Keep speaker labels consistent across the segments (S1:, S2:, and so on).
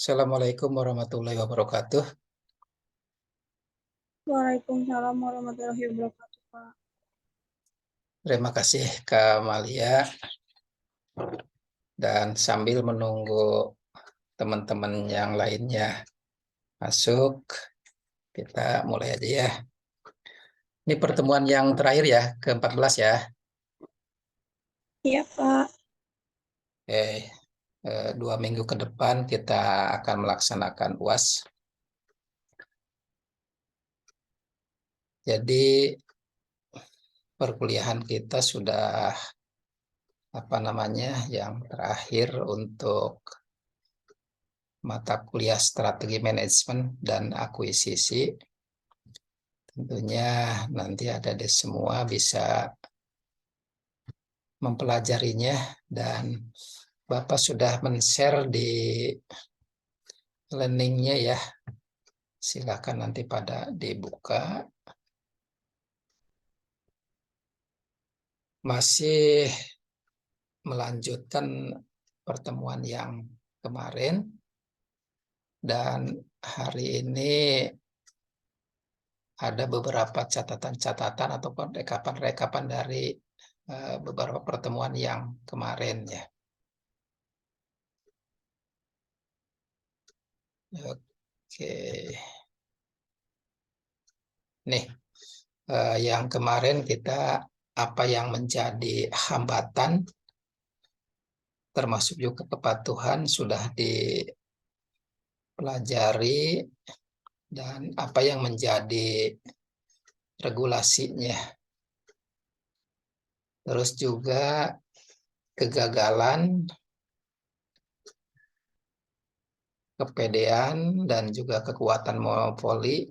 S1: Assalamualaikum warahmatullahi wabarakatuh.
S2: Waalaikumsalam warahmatullahi wabarakatuh, Pak.
S1: Terima kasih Kak Malia. Dan sambil menunggu teman-teman yang lainnya masuk, kita mulai aja ya. Ini pertemuan yang terakhir ya, ke-14 ya.
S2: Iya, Pak.
S1: Eh, 2 minggu ke depan kita akan melaksanakan UAS. Jadi perkuliahan kita sudah yang terakhir untuk mata kuliah strategi manajemen dan akuisisi. Tentunya nanti ada di semua bisa mempelajarinya, dan Bapak sudah men-share di learning-nya ya. Silakan nanti pada dibuka. Masih melanjutkan pertemuan yang kemarin, dan hari ini ada beberapa catatan-catatan ataupun rekapan-rekapan dari beberapa pertemuan yang kemarin ya. Oke. Nih, yang kemarin kita apa yang menjadi hambatan termasuk juga kepatuhan sudah dipelajari, dan apa yang menjadi regulasinya. Terus juga kegagalan, kepedean, dan juga kekuatan monopoli,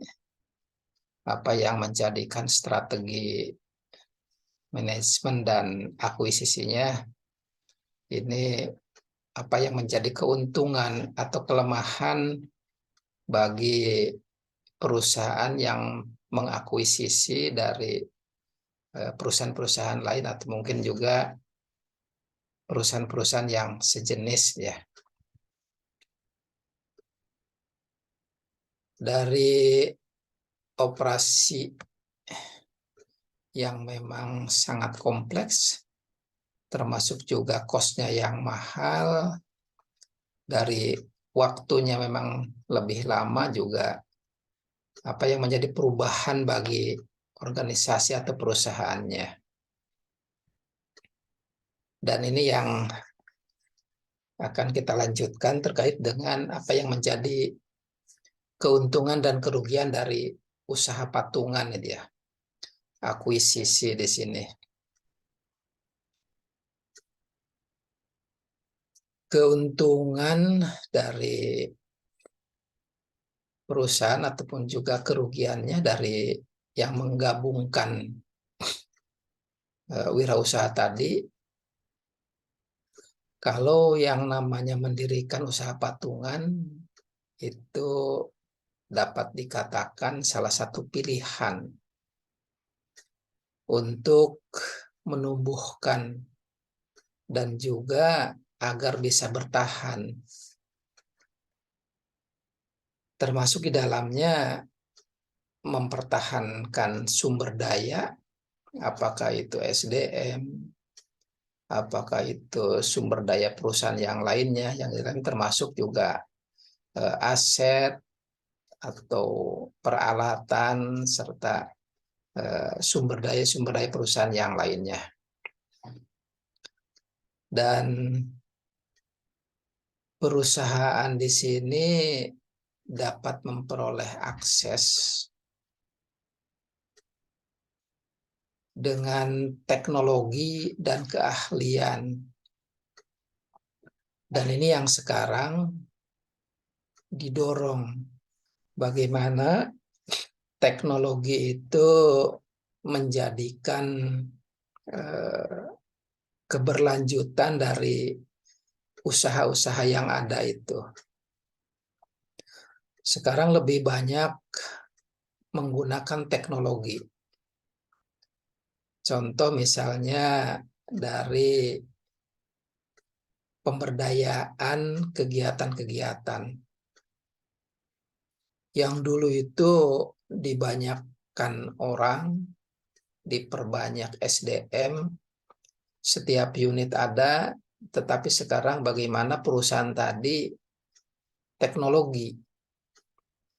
S1: apa yang menjadikan strategi manajemen dan akuisisinya. Ini apa yang menjadi keuntungan atau kelemahan bagi perusahaan yang mengakuisisi dari perusahaan-perusahaan lain, atau mungkin juga perusahaan-perusahaan yang sejenis ya. Dari operasi yang memang sangat kompleks, termasuk juga cost-nya yang mahal, dari waktunya memang lebih lama juga, apa yang menjadi perubahan bagi organisasi atau perusahaannya. Dan ini yang akan kita lanjutkan terkait dengan apa yang menjadi keuntungan dan kerugian dari usaha patungan ini ya. Akuisisi di sini. Keuntungan dari perusahaan ataupun juga kerugiannya dari yang menggabungkan wirausaha tadi. Kalau yang namanya mendirikan usaha patungan itu dapat dikatakan salah satu pilihan untuk menumbuhkan dan juga agar bisa bertahan. Termasuk di dalamnya mempertahankan sumber daya, apakah itu SDM, apakah itu sumber daya perusahaan yang lainnya, yang termasuk juga aset atau peralatan serta sumber daya perusahaan yang lainnya. Dan perusahaan di sini dapat memperoleh akses dengan teknologi dan keahlian. Dan ini yang sekarang didorong, bagaimana teknologi itu menjadikan keberlanjutan dari usaha-usaha yang ada itu. Sekarang lebih banyak menggunakan teknologi. Contoh misalnya dari pemberdayaan kegiatan-kegiatan. Yang dulu itu dibanyakkan orang, diperbanyak SDM, setiap unit ada, tetapi sekarang bagaimana perusahaan tadi teknologi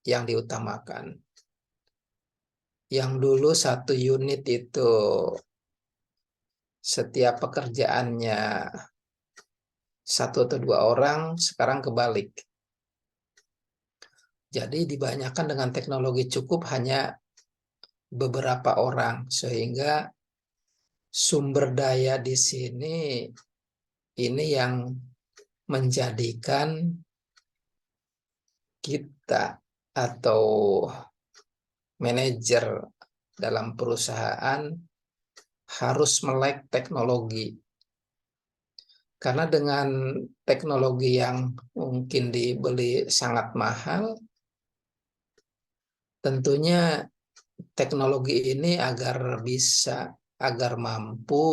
S1: yang diutamakan. Yang dulu satu unit itu setiap pekerjaannya satu atau dua orang, sekarang kebalik. Jadi dibanyakan dengan teknologi cukup hanya beberapa orang, sehingga sumber daya di sini ini yang menjadikan kita atau manajer dalam perusahaan harus melek teknologi. Karena dengan teknologi yang mungkin dibeli sangat mahal, tentunya teknologi ini agar mampu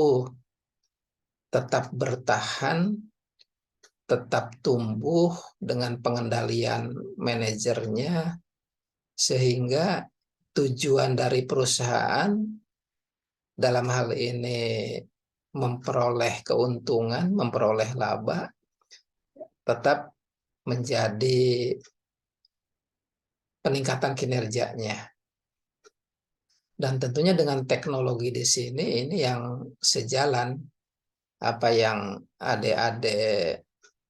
S1: tetap bertahan, tetap tumbuh dengan pengendalian manajernya, sehingga tujuan dari perusahaan dalam hal ini memperoleh keuntungan, memperoleh laba, tetap menjadi peningkatan kinerjanya. Dan tentunya dengan teknologi di sini ini yang sejalan apa yang adik-adik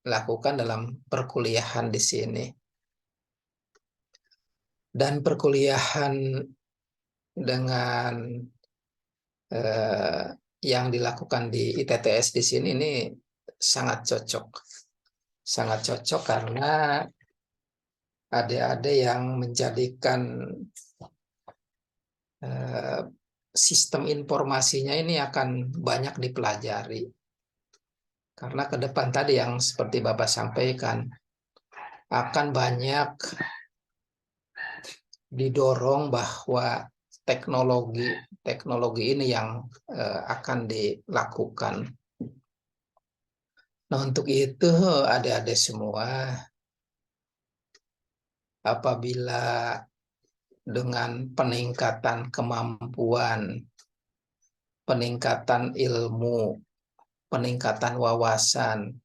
S1: lakukan dalam perkuliahan di sini. Dan perkuliahan dengan yang dilakukan di ITTS di sini ini sangat cocok. Sangat cocok karena adik-adik yang menjadikan sistem informasinya ini akan banyak dipelajari. Karena ke depan tadi yang seperti Bapak sampaikan, akan banyak didorong bahwa teknologi ini yang akan dilakukan. Nah, untuk itu adik-adik semua, apabila dengan peningkatan kemampuan, peningkatan ilmu, peningkatan wawasan,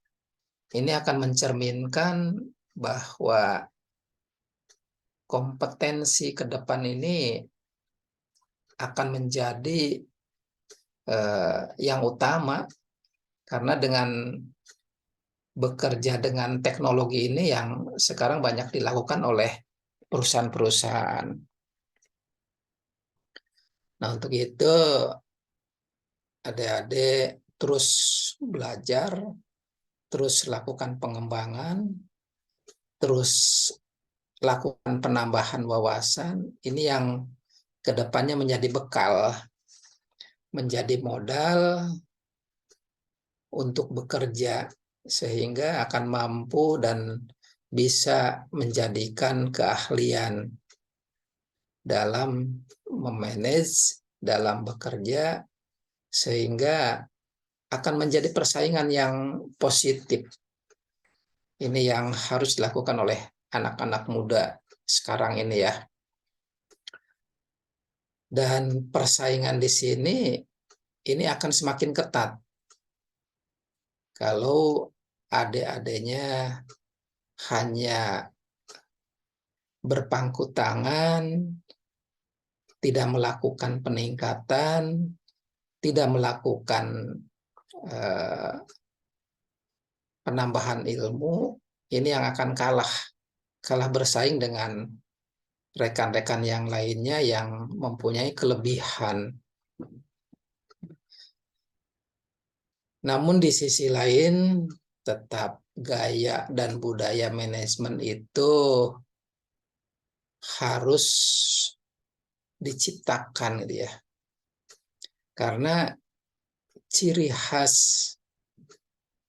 S1: ini akan mencerminkan bahwa kompetensi ke depan ini akan menjadi yang utama, karena dengan bekerja dengan teknologi ini yang sekarang banyak dilakukan oleh perusahaan-perusahaan. Nah, untuk itu adik-adik terus belajar, terus lakukan pengembangan, terus lakukan penambahan wawasan. Ini yang kedepannya menjadi bekal, menjadi modal untuk bekerja, sehingga akan mampu dan bisa menjadikan keahlian dalam memanage, dalam bekerja, sehingga akan menjadi persaingan yang positif. Ini yang harus dilakukan oleh anak-anak muda sekarang ini ya. Dan persaingan di sini ini akan semakin ketat kalau adik-adiknya hanya berpangku tangan, tidak melakukan peningkatan, tidak melakukan penambahan ilmu, ini yang akan kalah bersaing dengan rekan-rekan yang lainnya yang mempunyai kelebihan. Namun di sisi lain, tetap gaya dan budaya manajemen itu harus diciptakan gitu ya. Karena ciri khas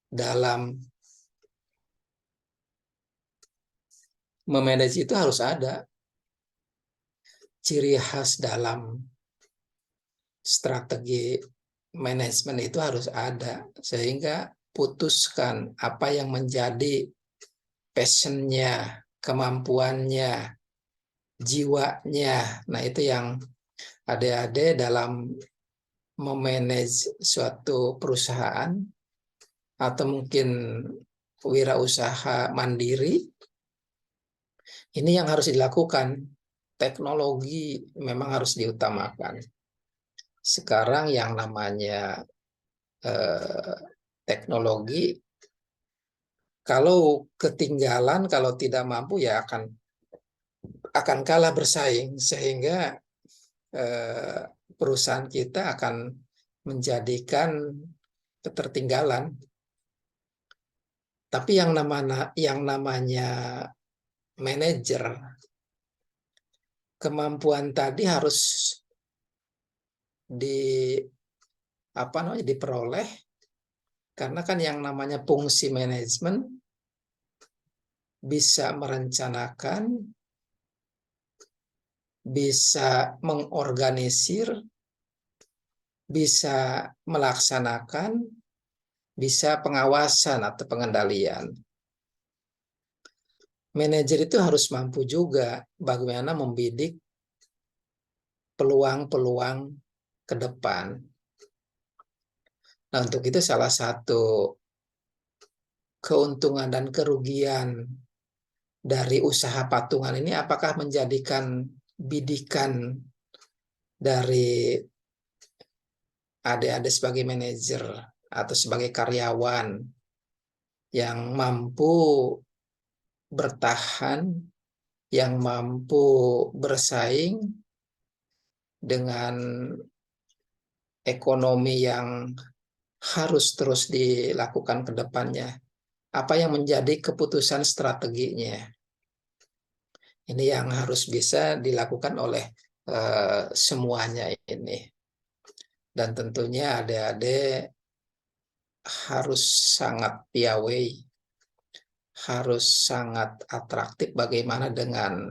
S1: dalam memanage itu harus ada. Ciri khas dalam strategi manajemen itu harus ada, sehingga putuskan apa yang menjadi passionnya, kemampuannya, jiwanya. Nah, itu yang adik-adik dalam memanage suatu perusahaan atau mungkin wirausaha mandiri, ini yang harus dilakukan. Teknologi memang harus diutamakan. Sekarang yang namanya teknologi, kalau ketinggalan, kalau tidak mampu ya akan kalah bersaing, sehingga perusahaan kita akan menjadikan ketertinggalan. Tapi yang namanya manajer, kemampuan tadi harus diperoleh, karena kan yang namanya fungsi manajemen bisa merencanakan, bisa mengorganisir, bisa melaksanakan, bisa pengawasan atau pengendalian. Manajer itu harus mampu juga bagaimana membidik peluang-peluang ke depan. Nah, untuk itu salah satu keuntungan dan kerugian dari usaha patungan ini, apakah menjadikan bidikan dari adik-adik sebagai manajer atau sebagai karyawan yang mampu bertahan, yang mampu bersaing dengan ekonomi yang harus terus dilakukan ke depannya. Apa yang menjadi keputusan strateginya? Ini yang harus bisa dilakukan oleh semuanya ini. Dan tentunya adik-adik harus sangat piawai, harus sangat atraktif bagaimana dengan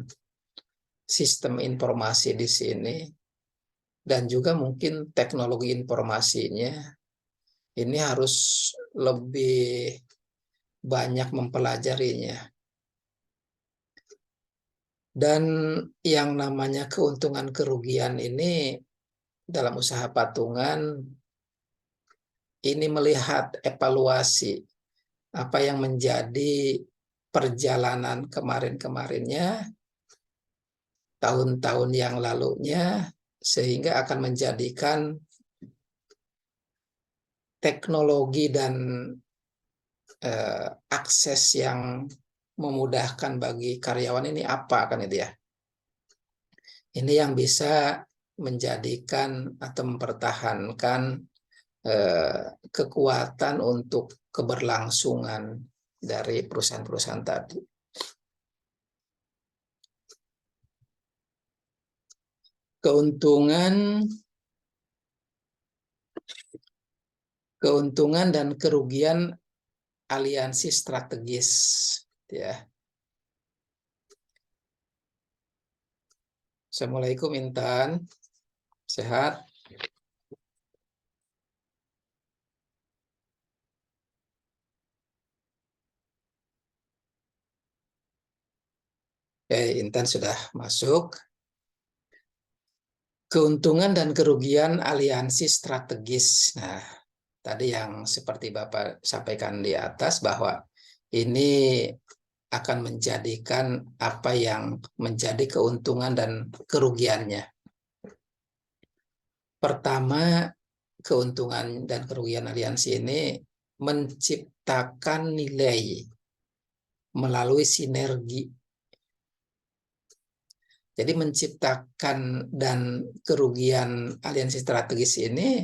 S1: sistem informasi di sini, dan juga mungkin teknologi informasinya ini harus lebih banyak mempelajarinya. Dan yang namanya keuntungan kerugian ini dalam usaha patungan, ini melihat evaluasi apa yang menjadi perjalanan kemarin-kemarinnya, tahun-tahun yang lalunya, sehingga akan menjadikan teknologi dan akses yang memudahkan bagi karyawan ini apa kan itu ya. Ini yang bisa menjadikan atau mempertahankan kekuatan untuk keberlangsungan dari perusahaan-perusahaan tadi. Keuntungan dan kerugian aliansi strategis, ya. Assalamualaikum Intan, sehat? Intan sudah masuk. Keuntungan dan kerugian aliansi strategis. Nah, tadi yang seperti Bapak sampaikan di atas, bahwa ini akan menjadikan apa yang menjadi keuntungan dan kerugiannya. Pertama, keuntungan dan kerugian aliansi ini menciptakan nilai melalui sinergi. Jadi menciptakan dan kerugian aliansi strategis ini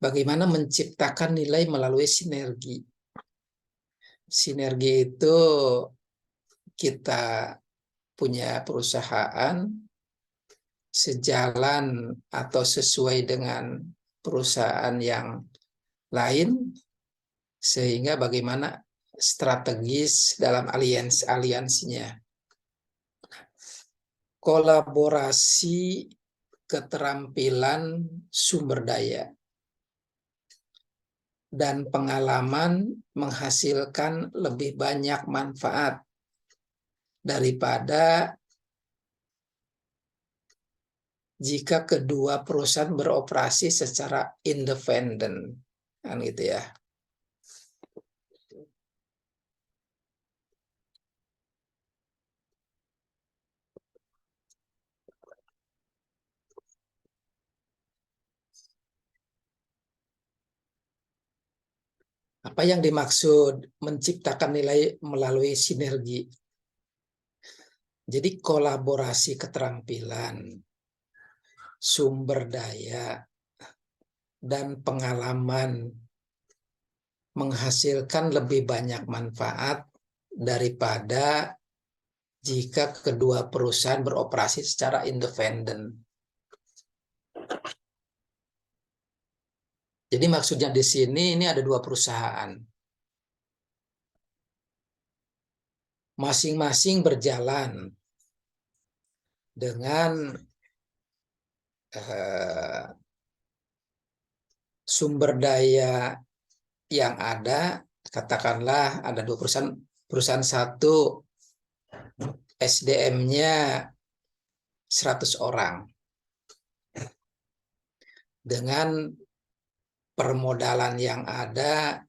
S1: bagaimana menciptakan nilai melalui sinergi. Sinergi itu kita punya perusahaan sejalan atau sesuai dengan perusahaan yang lain, sehingga bagaimana strategis dalam aliansinya. Kolaborasi, keterampilan, sumber daya, dan pengalaman menghasilkan lebih banyak manfaat daripada jika kedua perusahaan beroperasi secara independen, kan gitu ya. Apa yang dimaksud menciptakan nilai melalui sinergi? Jadi kolaborasi keterampilan, sumber daya, dan pengalaman menghasilkan lebih banyak manfaat daripada jika kedua perusahaan beroperasi secara independen. Jadi maksudnya di sini ini ada dua perusahaan. Masing-masing berjalan dengan sumber daya yang ada, katakanlah ada dua perusahaan, perusahaan satu SDM-nya 100 orang dengan permodalan yang ada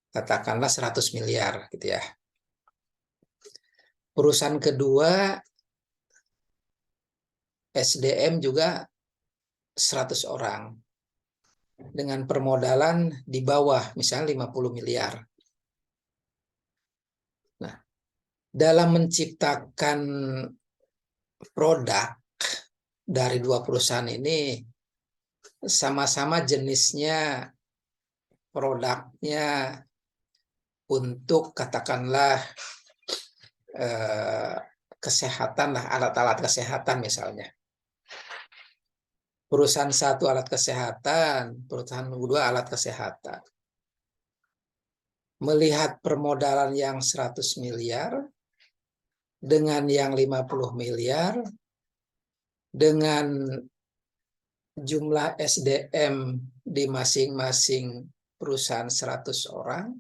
S1: katakanlah 100 miliar gitu ya. Perusahaan kedua SDM juga 100 orang dengan permodalan di bawah misalnya 50 miliar. Nah, dalam menciptakan produk dari dua perusahaan ini sama-sama jenisnya produknya untuk katakanlah kesehatan lah, alat-alat kesehatan misalnya. Perusahaan satu alat kesehatan, perusahaan kedua alat kesehatan. Melihat permodalan yang 100 miliar dengan yang 50 miliar dengan jumlah SDM di masing-masing perusahaan 100 orang,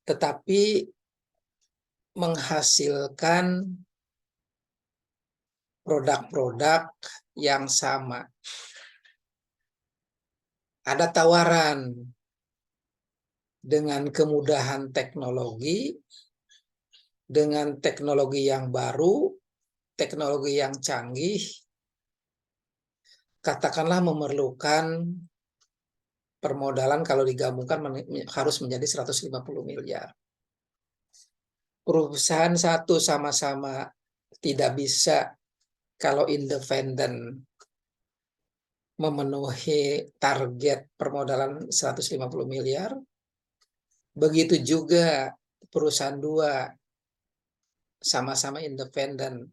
S1: tetapi menghasilkan produk-produk yang sama. Ada tawaran dengan kemudahan teknologi, dengan teknologi yang baru, teknologi yang canggih, katakanlah memerlukan permodalan kalau digabungkan harus menjadi 150 miliar. Perusahaan satu sama-sama tidak bisa kalau independen memenuhi target permodalan 150 miliar. Begitu juga perusahaan dua sama-sama independen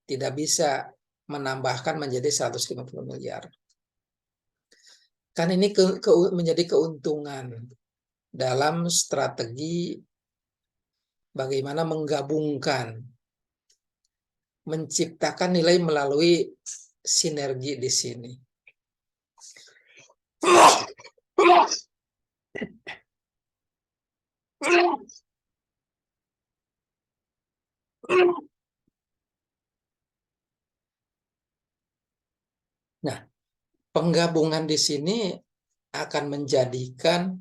S1: tidak bisa menambahkan menjadi 150 miliar. Kan ini menjadi keuntungan dalam strategi bagaimana menggabungkan, menciptakan nilai melalui sinergi di sini. Nah, penggabungan di sini akan menjadikan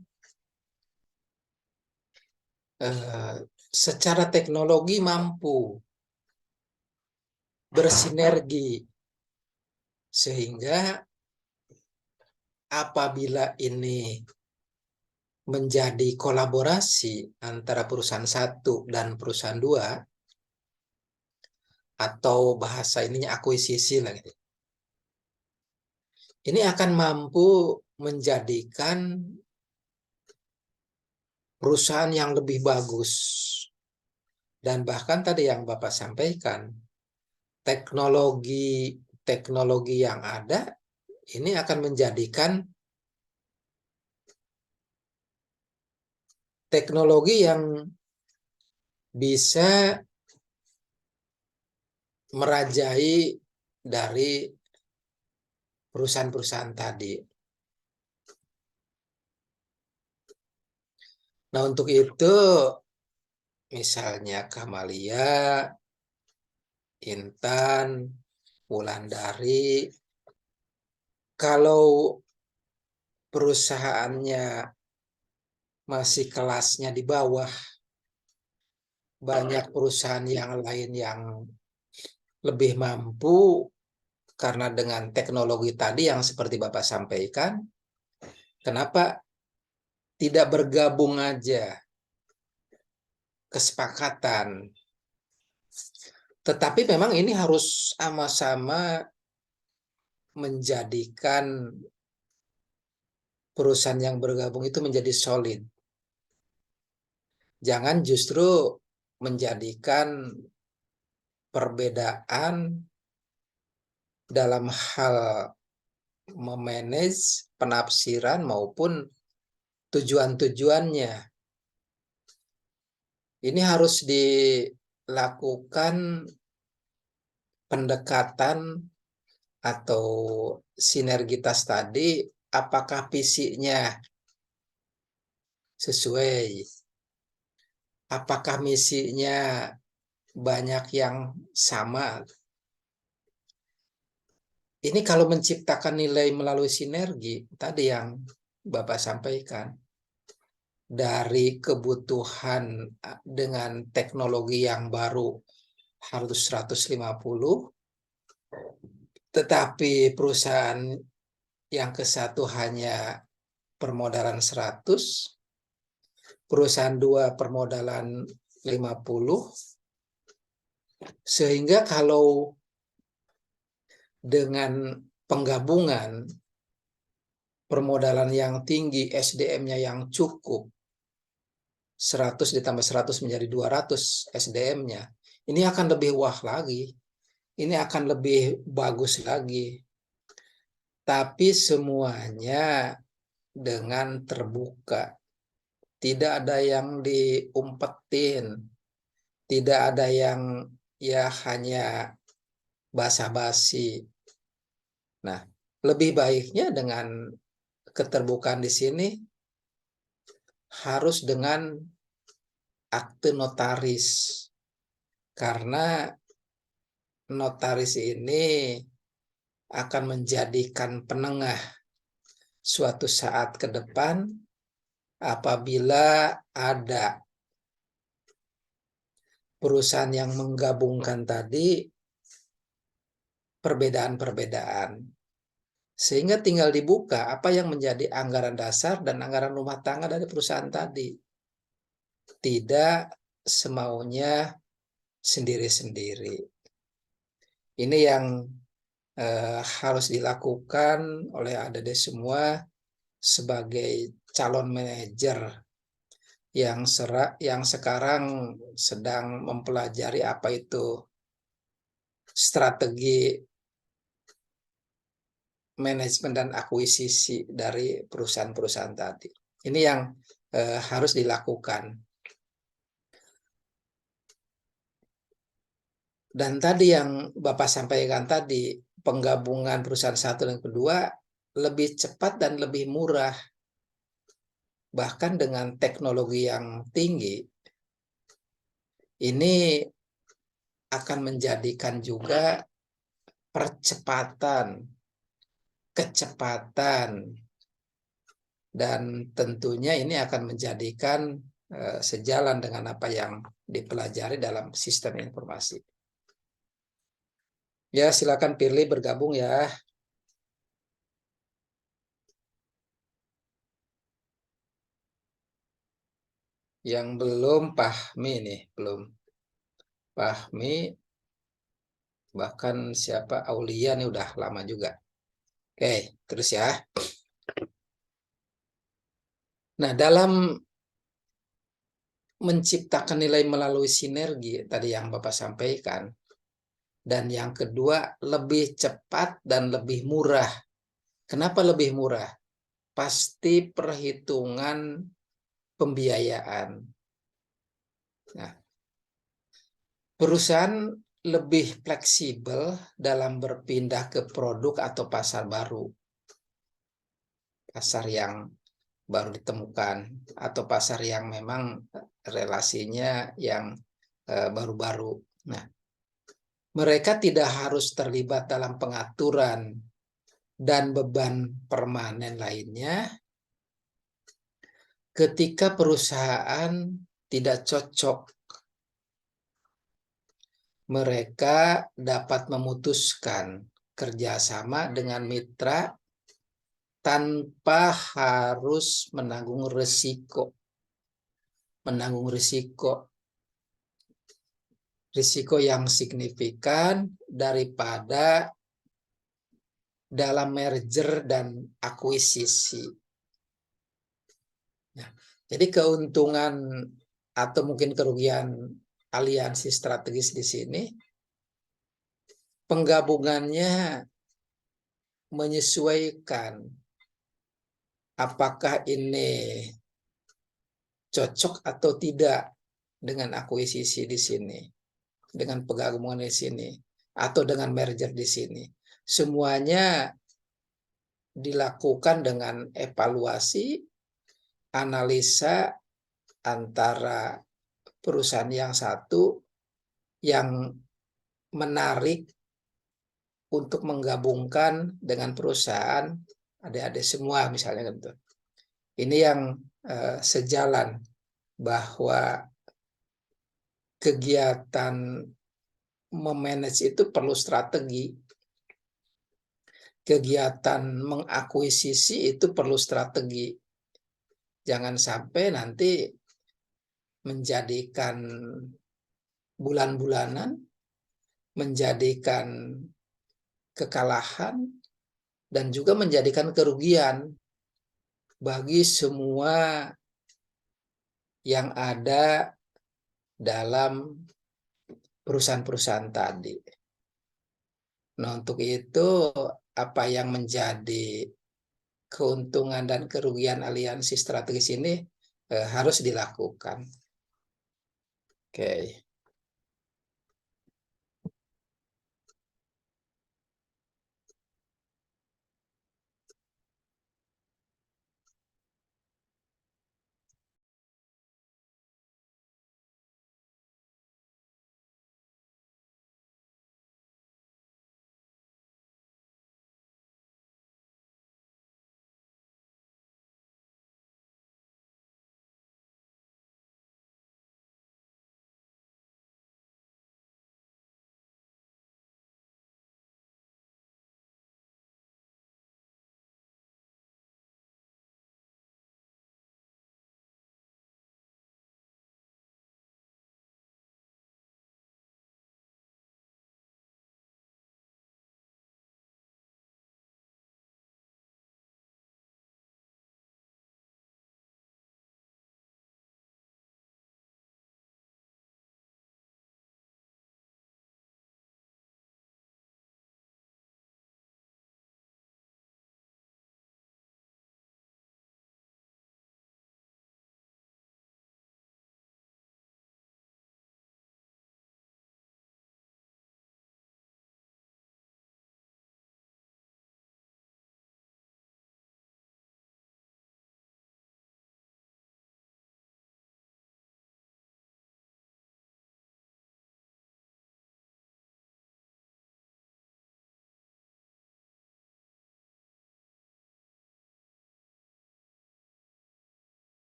S1: secara teknologi mampu bersinergi sehingga apabila ini menjadi kolaborasi antara perusahaan satu dan perusahaan dua atau bahasa ininya akuisisi lah gitu. Ini akan mampu menjadikan perusahaan yang lebih bagus. Dan bahkan tadi yang Bapak sampaikan, teknologi yang ada ini akan menjadikan teknologi yang bisa merajai dari perusahaan-perusahaan tadi. Nah, untuk itu misalnya Kamalia, Intan, Wulandari, kalau perusahaannya masih kelasnya di bawah, banyak perusahaan yang lain yang lebih mampu karena dengan teknologi tadi yang seperti Bapak sampaikan, kenapa tidak bergabung aja, kesepakatan. Tetapi memang ini harus sama-sama menjadikan perusahaan yang bergabung itu menjadi solid. Jangan justru menjadikan perbedaan dalam hal memanage penafsiran maupun tujuan-tujuannya. Ini harus dilakukan pendekatan atau sinergitas tadi, apakah visinya sesuai, apakah misinya banyak yang sama. Ini kalau menciptakan nilai melalui sinergi, tadi yang Bapak sampaikan, dari kebutuhan dengan teknologi yang baru harus 150, tetapi perusahaan yang ke satu hanya permodalan 100, perusahaan dua permodalan 50, sehingga kalau dengan penggabungan permodalan yang tinggi, SDM-nya yang cukup, 100 ditambah 100 menjadi 200 SDM-nya, ini akan lebih wah lagi, ini akan lebih bagus lagi. Tapi semuanya dengan terbuka. Tidak ada yang diumpetin, tidak ada yang ya hanya basa-basi. Nah, lebih baiknya dengan keterbukaan di sini harus dengan akte notaris. Karena notaris ini akan menjadikan penengah suatu saat ke depan apabila ada perusahaan yang menggabungkan tadi perbedaan-perbedaan. Sehingga tinggal dibuka apa yang menjadi anggaran dasar dan anggaran rumah tangga dari perusahaan tadi. Tidak semaunya sendiri-sendiri. Ini yang harus dilakukan oleh adik-adik semua sebagai calon manajer yang sekarang sedang mempelajari apa itu strategi manajemen dan akuisisi dari perusahaan-perusahaan tadi. Ini yang harus dilakukan. Dan tadi yang Bapak sampaikan tadi, penggabungan perusahaan satu dan kedua lebih cepat dan lebih murah. Bahkan dengan teknologi yang tinggi, ini akan menjadikan juga percepatan, kecepatan, dan tentunya ini akan menjadikan sejalan dengan apa yang dipelajari dalam sistem informasi. Ya, silakan pilih bergabung ya. Yang belum Fahmi nih, belum. Fahmi, bahkan siapa Aulia nih udah lama juga. Oke, terus ya. Nah, dalam menciptakan nilai melalui sinergi tadi yang Bapak sampaikan, dan yang kedua lebih cepat dan lebih murah. Kenapa lebih murah? Pasti perhitungan pembiayaan. Nah, perusahaan lebih fleksibel dalam berpindah ke produk atau pasar baru. Pasar yang baru ditemukan atau pasar yang memang relasinya yang baru-baru. Nah, mereka tidak harus terlibat dalam pengaturan dan beban permanen lainnya ketika perusahaan tidak cocok. Mereka dapat memutuskan kerjasama dengan mitra tanpa harus menanggung risiko. Risiko yang signifikan daripada dalam merger dan akuisisi. Nah, jadi keuntungan atau mungkin kerugian aliansi strategis di sini, penggabungannya menyesuaikan apakah ini cocok atau tidak dengan akuisisi di sini, dengan penggabungan di sini, atau dengan merger di sini. Semuanya dilakukan dengan evaluasi, analisa antara perusahaan yang satu yang menarik untuk menggabungkan dengan perusahaan adik-adik semua misalnya gitu. Ini yang sejalan bahwa kegiatan memanage itu perlu strategi. Kegiatan mengakuisisi itu perlu strategi. Jangan sampai nanti menjadikan bulan-bulanan, menjadikan kekalahan, dan juga menjadikan kerugian bagi semua yang ada dalam perusahaan-perusahaan tadi. Nah, untuk itu apa yang menjadi keuntungan dan kerugian aliansi strategis ini harus dilakukan. Oke.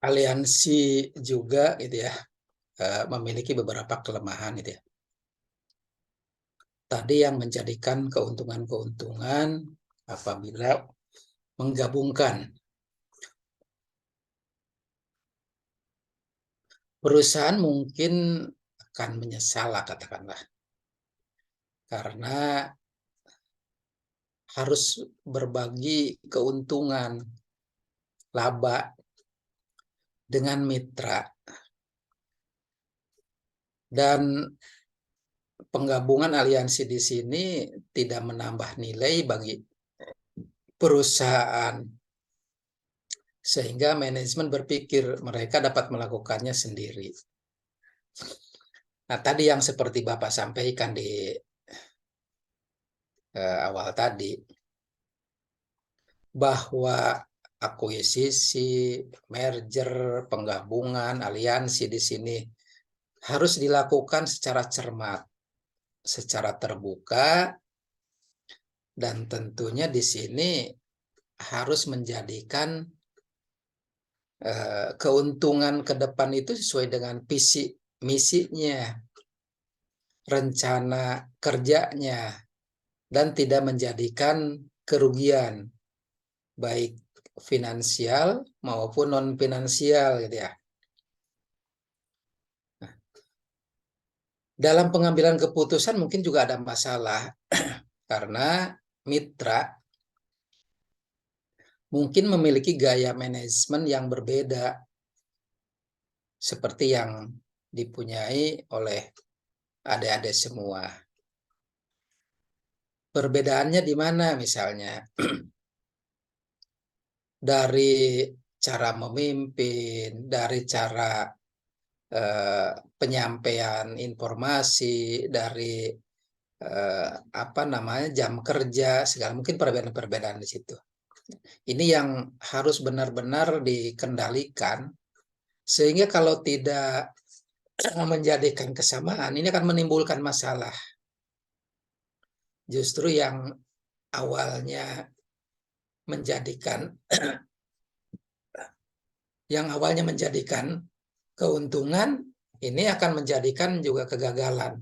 S1: Aliansi juga gitu ya, memiliki beberapa kelemahan gitu ya. Tadi yang menjadikan keuntungan-keuntungan apabila menggabungkan perusahaan mungkin akan menyesal lah katakanlah, karena harus berbagi keuntungan laba dengan mitra, dan penggabungan aliansi di sini tidak menambah nilai bagi perusahaan, sehingga manajemen berpikir mereka dapat melakukannya sendiri. Nah, tadi yang seperti Bapak sampaikan di awal tadi, bahwa akuisisi, merger, penggabungan, aliansi di sini harus dilakukan secara cermat, secara terbuka, dan tentunya di sini harus menjadikan keuntungan ke depan itu sesuai dengan visi misinya, rencana kerjanya, dan tidak menjadikan kerugian baik finansial maupun non finansial gitu ya. Dalam pengambilan keputusan mungkin juga ada masalah karena mitra mungkin memiliki gaya manajemen yang berbeda seperti yang dipunyai oleh adik-adik semua. Perbedaannya di mana misalnya? Dari cara memimpin, dari cara penyampaian informasi, dari jam kerja, segala mungkin perbedaan-perbedaan di situ. Ini yang harus benar-benar dikendalikan, sehingga kalau tidak menjadikan kesamaan, ini akan menimbulkan masalah. Justru yang awalnya menjadikan keuntungan, ini akan menjadikan juga kegagalan.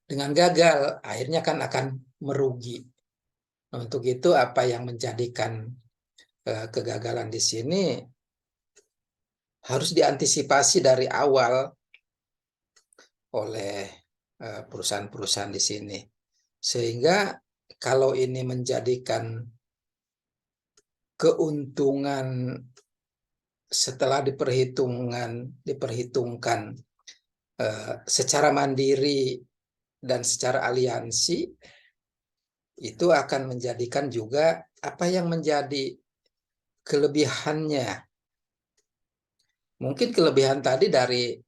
S1: Dengan gagal, akhirnya kan akan merugi. Untuk itu, apa yang menjadikan kegagalan di sini harus diantisipasi dari awal oleh perusahaan-perusahaan di sini. Sehingga kalau ini menjadikan keuntungan setelah diperhitungkan secara mandiri dan secara aliansi, itu akan menjadikan juga apa yang menjadi kelebihannya. Mungkin kelebihan tadi dari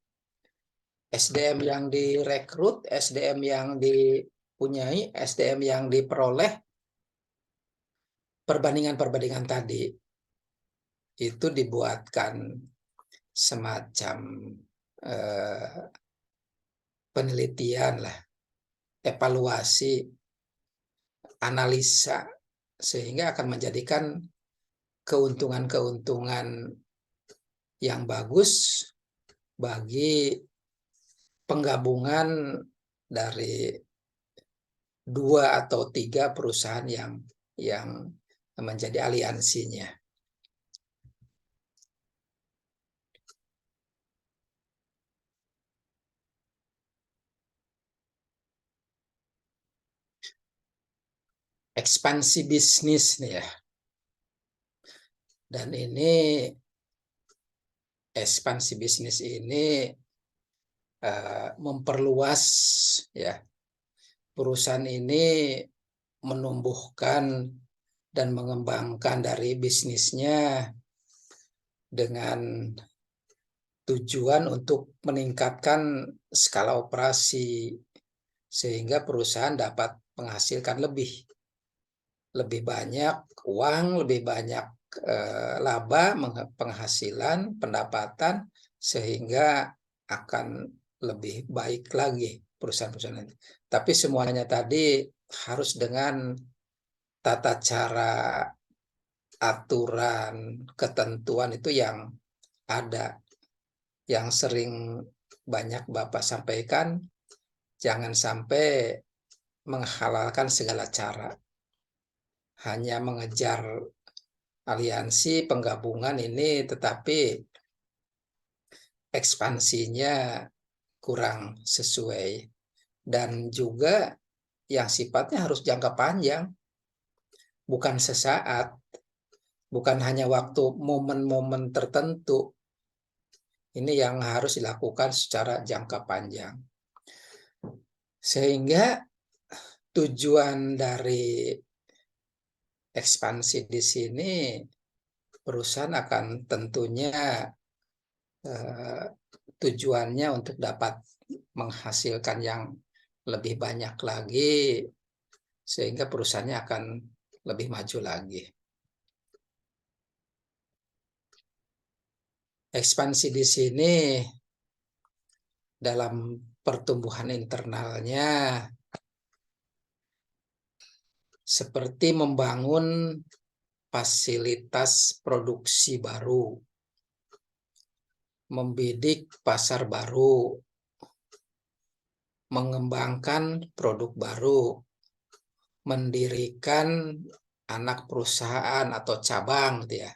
S1: SDM yang direkrut, SDM yang dipunyai, SDM yang diperoleh, perbandingan-perbandingan tadi itu dibuatkan semacam penelitian lah, evaluasi, analisa, sehingga akan menjadikan keuntungan-keuntungan yang bagus bagi penggabungan dari 2 atau 3 perusahaan yang menjadi aliansinya. Ekspansi bisnis nih ya. Dan ini ekspansi bisnis ini memperluas ya. Perusahaan ini menumbuhkan dan mengembangkan dari bisnisnya dengan tujuan untuk meningkatkan skala operasi, sehingga perusahaan dapat menghasilkan lebih banyak uang, lebih banyak laba, penghasilan, pendapatan, sehingga akan lebih baik lagi perusahaan-perusahaan ini. Tapi semuanya tadi harus dengan tata cara aturan, ketentuan itu yang ada. Yang sering banyak Bapak sampaikan, jangan sampai menghalalkan segala cara. Hanya mengejar aliansi penggabungan ini, tetapi ekspansinya kurang sesuai. Dan juga yang sifatnya harus jangka panjang, bukan sesaat, bukan hanya waktu momen-momen tertentu. Ini yang harus dilakukan secara jangka panjang. Sehingga tujuan dari ekspansi di sini, perusahaan akan tentunya tujuannya untuk dapat menghasilkan yang lebih banyak lagi, sehingga perusahaannya akan lebih maju lagi. Ekspansi di sini dalam pertumbuhan internalnya seperti membangun fasilitas produksi baru, membidik pasar baru, mengembangkan produk baru, mendirikan anak perusahaan atau cabang, gitu ya.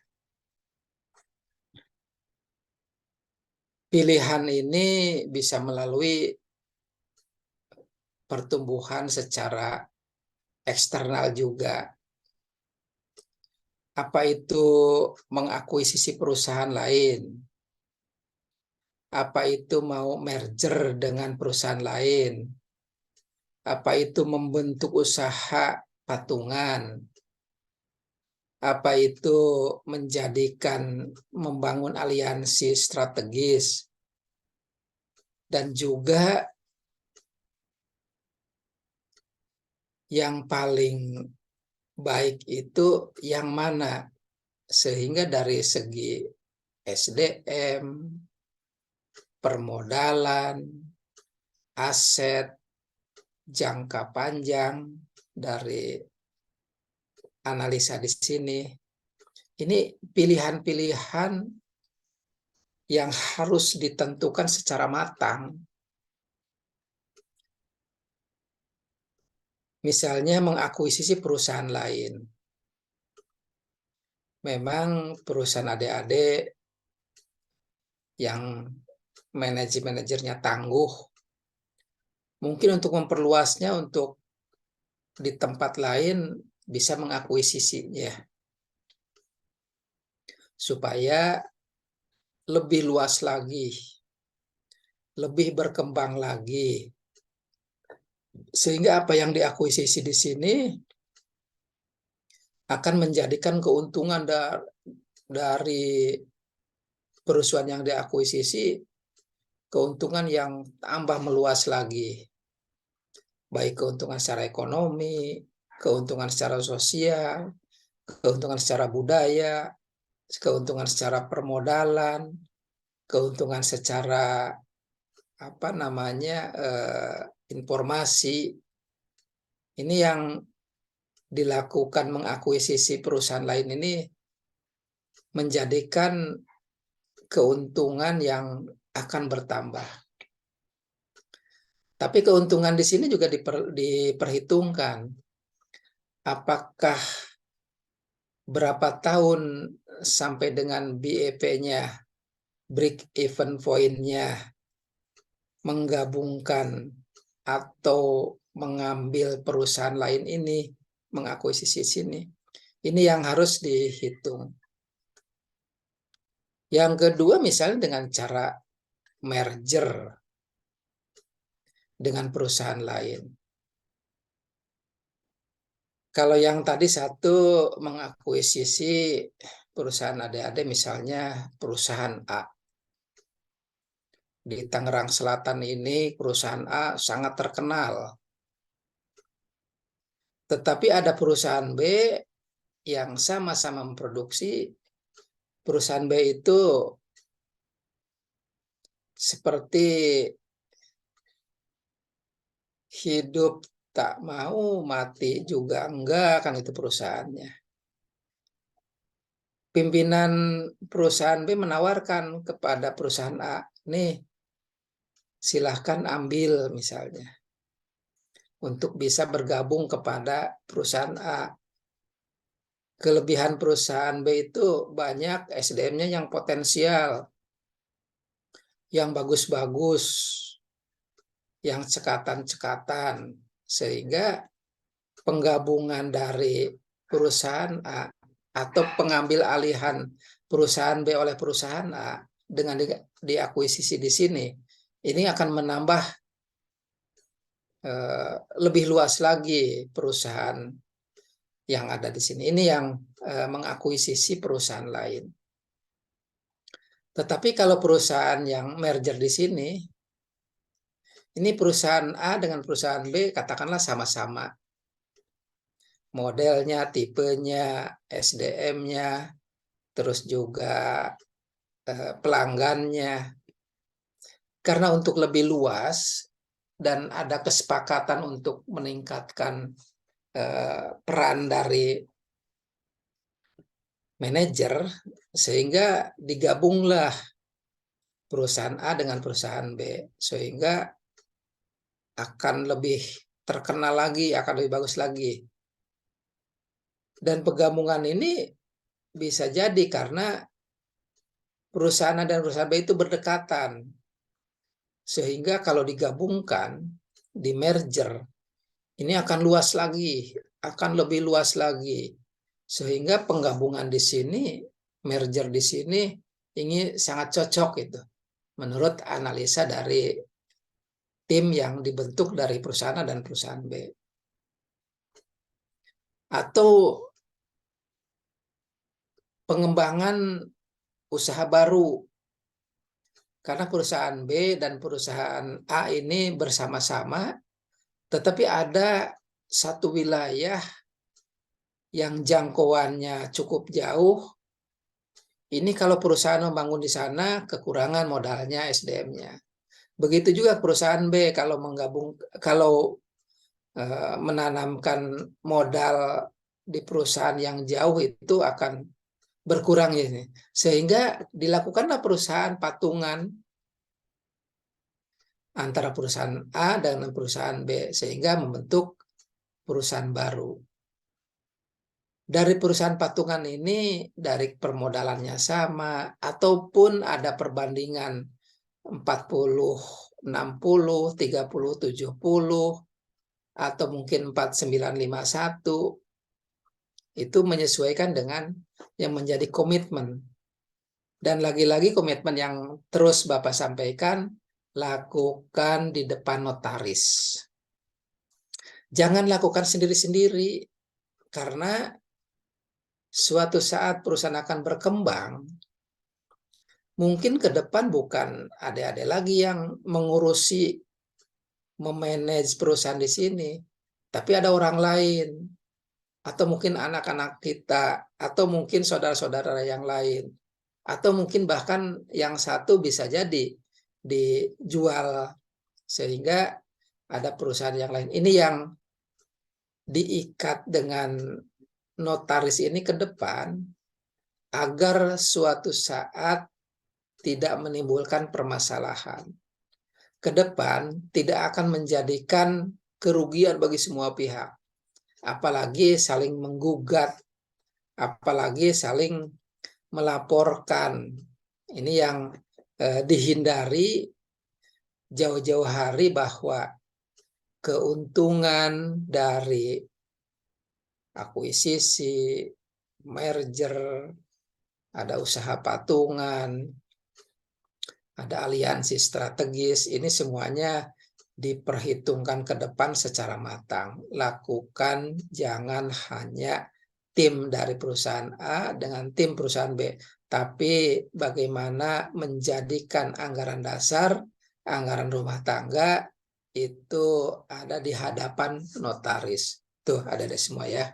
S1: Pilihan ini bisa melalui pertumbuhan secara eksternal juga. Apa itu mengakuisisi perusahaan lain? Apa itu mau merger dengan perusahaan lain? Apa itu membentuk usaha patungan? Apa itu membangun aliansi strategis? Dan juga yang paling baik itu yang mana? Sehingga dari segi SDM, permodalan, aset, jangka panjang dari analisa di sini. Ini pilihan-pilihan yang harus ditentukan secara matang. Misalnya mengakuisisi perusahaan lain. Memang perusahaan adik-adik yang manajernya tangguh, mungkin untuk memperluasnya untuk di tempat lain bisa mengakuisisinya supaya lebih luas lagi, lebih berkembang lagi. Sehingga apa yang diakuisisi di sini akan menjadikan keuntungan dari perusahaan yang diakuisisi, keuntungan yang tambah meluas lagi. Baik keuntungan secara ekonomi, keuntungan secara sosial, keuntungan secara budaya, keuntungan secara permodalan, keuntungan secara informasi. Ini yang dilakukan mengakuisisi perusahaan lain ini menjadikan keuntungan yang akan bertambah. Tapi keuntungan di sini juga diperhitungkan. Apakah berapa tahun sampai dengan BEP-nya, break even point-nya, menggabungkan atau mengambil perusahaan lain ini, mengakuisisi sini. Ini yang harus dihitung. Yang kedua, misalnya dengan cara merger dengan perusahaan lain. Kalau yang tadi satu mengakuisisi perusahaan adik-adik, misalnya perusahaan A. Di Tangerang Selatan ini perusahaan A sangat terkenal. Tetapi ada perusahaan B yang sama-sama memproduksi. Perusahaan B itu seperti hidup tak mau, mati juga enggak, kan itu perusahaannya. pimpinan perusahaan B menawarkan kepada perusahaan A, nih silahkan ambil misalnya untuk bisa bergabung kepada perusahaan A. Kelebihan perusahaan B itu banyak SDM-nya yang potensial, yang bagus-bagus, yang cekatan-cekatan, sehingga penggabungan dari perusahaan A atau pengambil alihan perusahaan B oleh perusahaan A dengan diakuisisi di sini, ini akan menambah lebih luas lagi perusahaan yang ada di sini. Ini yang mengakuisisi perusahaan lain. Tetapi kalau perusahaan yang merger di sini, ini perusahaan A dengan perusahaan B katakanlah sama-sama. Modelnya, tipenya, SDM-nya, terus juga pelanggannya. Karena untuk lebih luas dan ada kesepakatan untuk meningkatkan peran dari manajer, sehingga digabunglah perusahaan A dengan perusahaan B, sehingga akan lebih terkenal lagi, akan lebih bagus lagi. Dan penggabungan ini bisa jadi karena perusahaan A dan perusahaan B itu berdekatan, sehingga kalau digabungkan, di merger, ini akan luas lagi, akan lebih luas lagi. Sehingga penggabungan di sini, merger di sini, ini sangat cocok itu, menurut analisa dari tim yang dibentuk dari perusahaan A dan perusahaan B. Atau pengembangan usaha baru, karena perusahaan B dan perusahaan A ini bersama-sama, tetapi ada satu wilayah yang jangkauannya cukup jauh. Ini kalau perusahaan membangun di sana, kekurangan modalnya, SDM-nya. Begitu juga perusahaan B kalau menanamkan modal di perusahaan yang jauh itu akan berkurang ini. Sehingga dilakukanlah perusahaan patungan antara perusahaan A dengan perusahaan B, sehingga membentuk perusahaan baru. Dari perusahaan patungan ini, dari permodalannya sama, ataupun ada perbandingan 40-60, 30-70, atau mungkin 49-51, itu menyesuaikan dengan yang menjadi komitmen. Dan lagi-lagi komitmen yang terus Bapak sampaikan, lakukan di depan notaris. Jangan lakukan sendiri-sendiri, karena suatu saat perusahaan akan berkembang, mungkin ke depan bukan adik-adik lagi yang mengurusi, memanage perusahaan di sini, tapi ada orang lain, atau mungkin anak-anak kita, atau mungkin saudara-saudara yang lain, atau mungkin bahkan yang satu bisa jadi dijual, sehingga ada perusahaan yang lain. Ini yang diikat dengan notaris ini ke depan, agar suatu saat tidak menimbulkan permasalahan. Ke depan tidak akan menjadikan kerugian bagi semua pihak. Apalagi saling menggugat, apalagi saling melaporkan. Ini yang dihindari jauh-jauh hari, bahwa keuntungan dari akuisisi, merger, ada usaha patungan, ada aliansi strategis, ini semuanya diperhitungkan ke depan secara matang. Lakukan, jangan hanya tim dari perusahaan A dengan tim perusahaan B, tapi bagaimana menjadikan anggaran dasar, anggaran rumah tangga itu ada di hadapan notaris. Tuh, ada deh semua ya.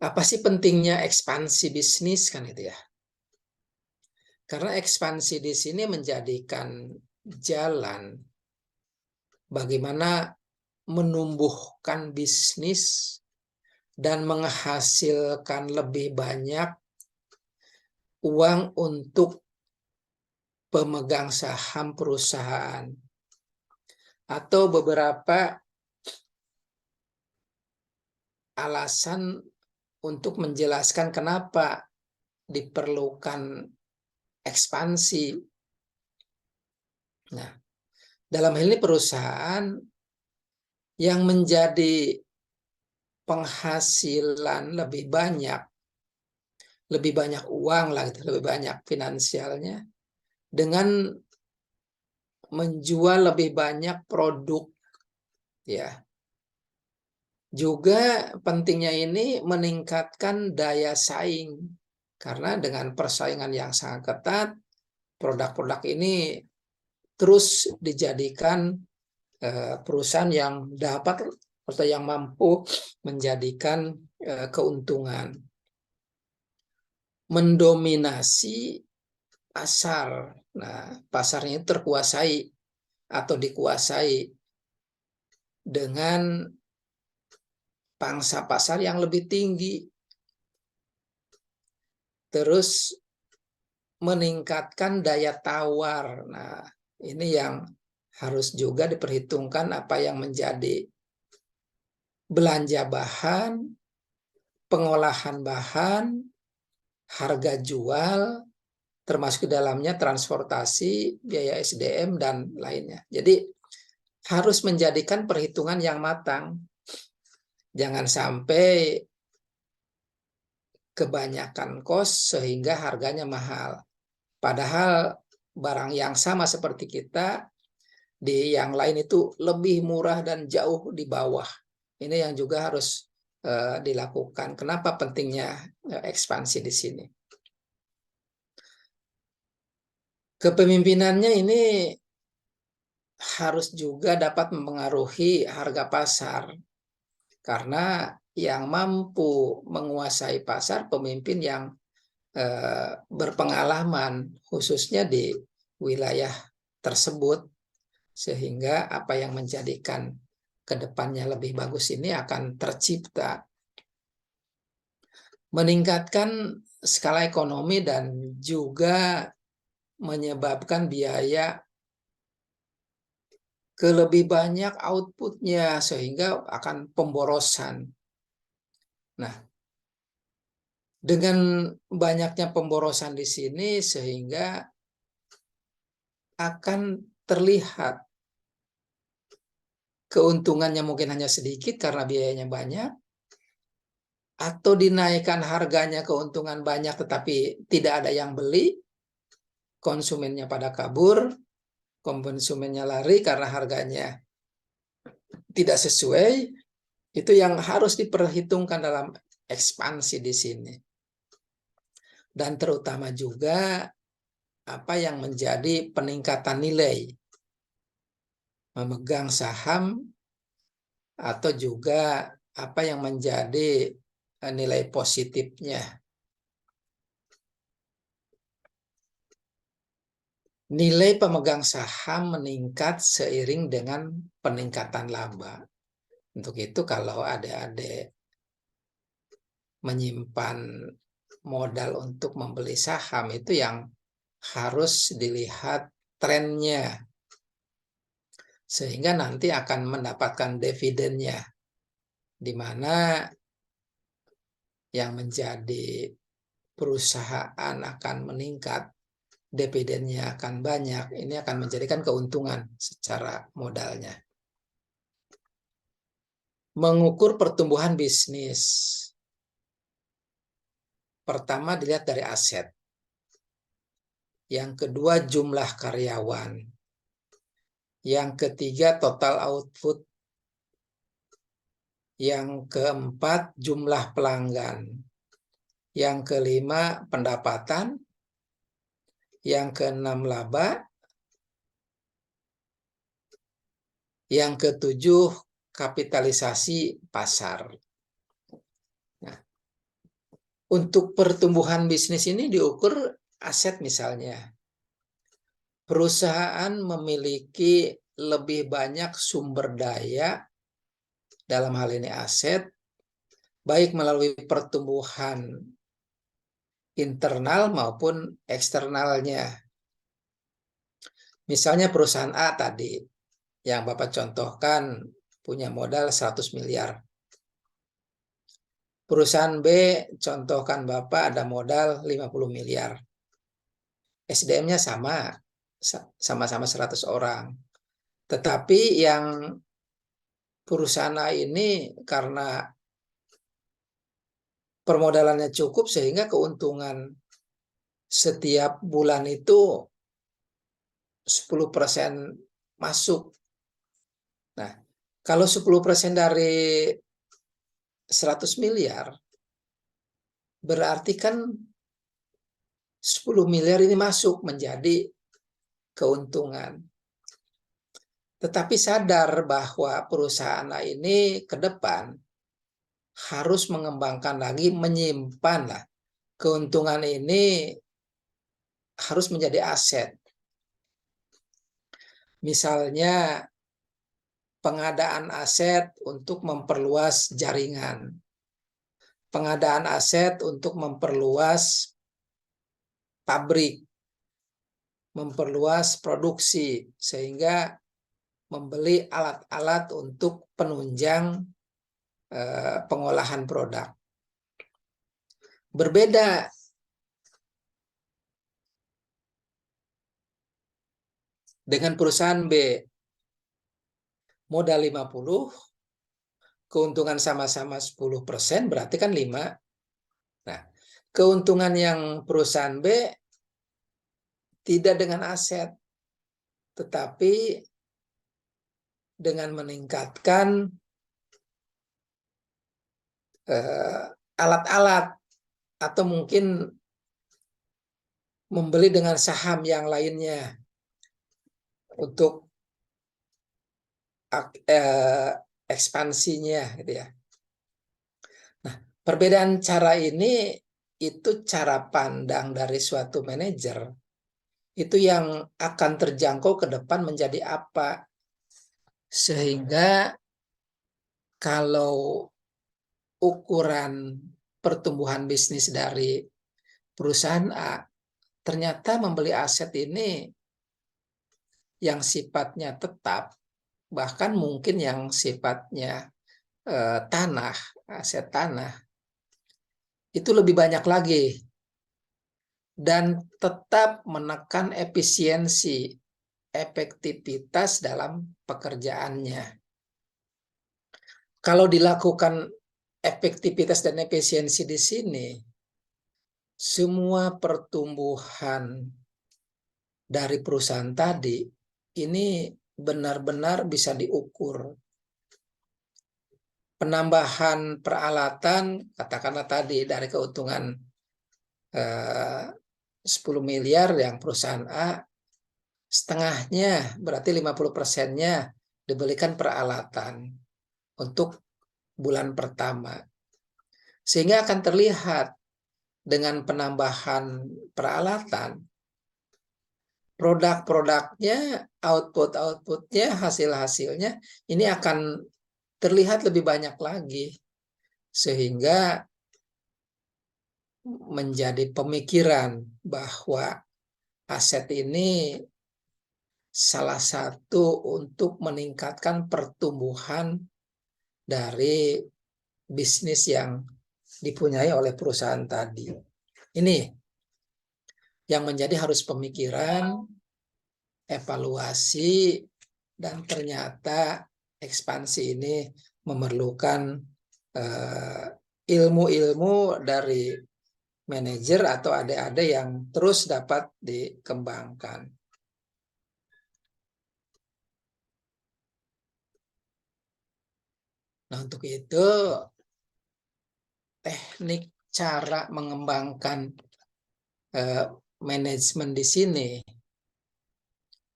S1: Apa sih pentingnya ekspansi bisnis kan itu ya? Karena ekspansi di sini menjadikan jalan bagaimana menumbuhkan bisnis dan menghasilkan lebih banyak uang untuk pemegang saham perusahaan. Atau beberapa alasan untuk menjelaskan kenapa diperlukan ekspansi. Nah, dalam hal ini perusahaan yang menjadi penghasilan lebih banyak uang lah, gitu, lebih banyak finansialnya dengan menjual lebih banyak produk, ya. Juga pentingnya ini meningkatkan daya saing karena dengan persaingan yang sangat ketat, produk-produk ini terus dijadikan perusahaan yang dapat atau yang mampu menjadikan keuntungan, mendominasi pasar. Nah, pasarnya terkuasai atau dikuasai dengan pangsa pasar yang lebih tinggi, terus meningkatkan daya tawar. Nah, ini yang harus juga diperhitungkan apa yang menjadi belanja bahan, pengolahan bahan, harga jual, termasuk di dalamnya transportasi, biaya SDM, dan lainnya. Jadi harus menjadikan perhitungan yang matang. Jangan sampai kebanyakan kos sehingga harganya mahal. Padahal barang yang sama seperti kita, di yang lain itu lebih murah dan jauh di bawah. Ini yang juga harus dilakukan. Kenapa pentingnya ekspansi di sini? Kepemimpinannya ini harus juga dapat mempengaruhi harga pasar. Karena yang mampu menguasai pasar pemimpin yang berpengalaman, khususnya di wilayah tersebut, sehingga apa yang menjadikan kedepannya lebih bagus ini akan tercipta. Meningkatkan skala ekonomi dan juga menyebabkan biaya ke lebih banyak outputnya sehingga akan pemborosan. Nah, dengan banyaknya pemborosan di sini sehingga akan terlihat keuntungannya mungkin hanya sedikit karena biayanya banyak, atau dinaikkan harganya keuntungan banyak tetapi tidak ada yang beli, konsumennya pada kabur, konsumennya lari karena harganya tidak sesuai. Itu yang harus diperhitungkan dalam ekspansi di sini. Dan terutama juga apa yang menjadi peningkatan nilai memegang saham, atau juga apa yang menjadi nilai positifnya. Nilai pemegang saham meningkat seiring dengan peningkatan laba. Untuk itu kalau adik-adik menyimpan modal untuk membeli saham, itu yang harus dilihat trennya. Sehingga nanti akan mendapatkan dividennya, di mana yang menjadi perusahaan akan meningkat, dividennya akan banyak, ini akan menjadikan keuntungan secara modalnya. Mengukur pertumbuhan bisnis. Pertama dilihat dari aset. Yang kedua jumlah karyawan. Yang ketiga total output. Yang keempat jumlah pelanggan. Yang kelima pendapatan. Yang keenam laba. Yang ketujuh kapitalisasi pasar. Nah, untuk pertumbuhan bisnis ini diukur aset misalnya. Perusahaan memiliki lebih banyak sumber daya, dalam hal ini aset, baik melalui pertumbuhan internal maupun eksternalnya. Misalnya perusahaan A tadi, yang Bapak contohkan punya modal 100 miliar. Perusahaan B, contohkan Bapak ada modal 50 miliar. SDM-nya sama-sama 100 orang. Tetapi yang perusahaan A ini karena permodalannya cukup sehingga keuntungan setiap bulan itu 10% masuk. Nah, kalau 10% dari 100 miliar, berarti kan 10 miliar ini masuk menjadi keuntungan. Tetapi sadar bahwa perusahaan ini ke depan harus mengembangkan lagi, menyimpan lah. Keuntungan ini harus menjadi aset. Misalnya pengadaan aset untuk memperluas jaringan. Pengadaan aset untuk memperluas pabrik, memperluas produksi, sehingga membeli alat-alat untuk penunjang pengolahan produk. Berbeda dengan perusahaan B, modal 50, keuntungan sama-sama 10%, berarti kan 5. Nah, keuntungan yang perusahaan B tidak dengan aset, tetapi dengan meningkatkan alat-alat atau mungkin membeli dengan saham yang lainnya untuk ekspansinya gitu ya. Nah, perbedaan cara ini itu cara pandang dari suatu manajer itu yang akan terjangkau ke depan menjadi apa. Sehingga kalau ukuran pertumbuhan bisnis dari perusahaan A ternyata membeli aset ini yang sifatnya tetap, bahkan mungkin yang sifatnya tanah, aset tanah, itu lebih banyak lagi. Dan tetap menekan efisiensi, efektivitas dalam pekerjaannya. Kalau dilakukan efektivitas dan efisiensi di sini, semua pertumbuhan dari perusahaan tadi ini benar-benar bisa diukur. Penambahan peralatan, katakanlah tadi dari keuntungan 10 miliar yang perusahaan A, setengahnya berarti 50%-nya dibelikan peralatan untuk bulan pertama. Sehingga akan terlihat dengan penambahan peralatan, produk-produknya, output-outputnya, hasil-hasilnya ini akan terlihat lebih banyak lagi. Sehingga menjadi pemikiran bahwa aset ini salah satu untuk meningkatkan pertumbuhan dari bisnis yang dipunyai oleh perusahaan tadi. Ini yang menjadi harus pemikiran, evaluasi, dan ternyata ekspansi ini memerlukan ilmu-ilmu dari manajer atau adik-adik yang terus dapat dikembangkan. Nah, untuk itu teknik cara mengembangkan manajemen di sini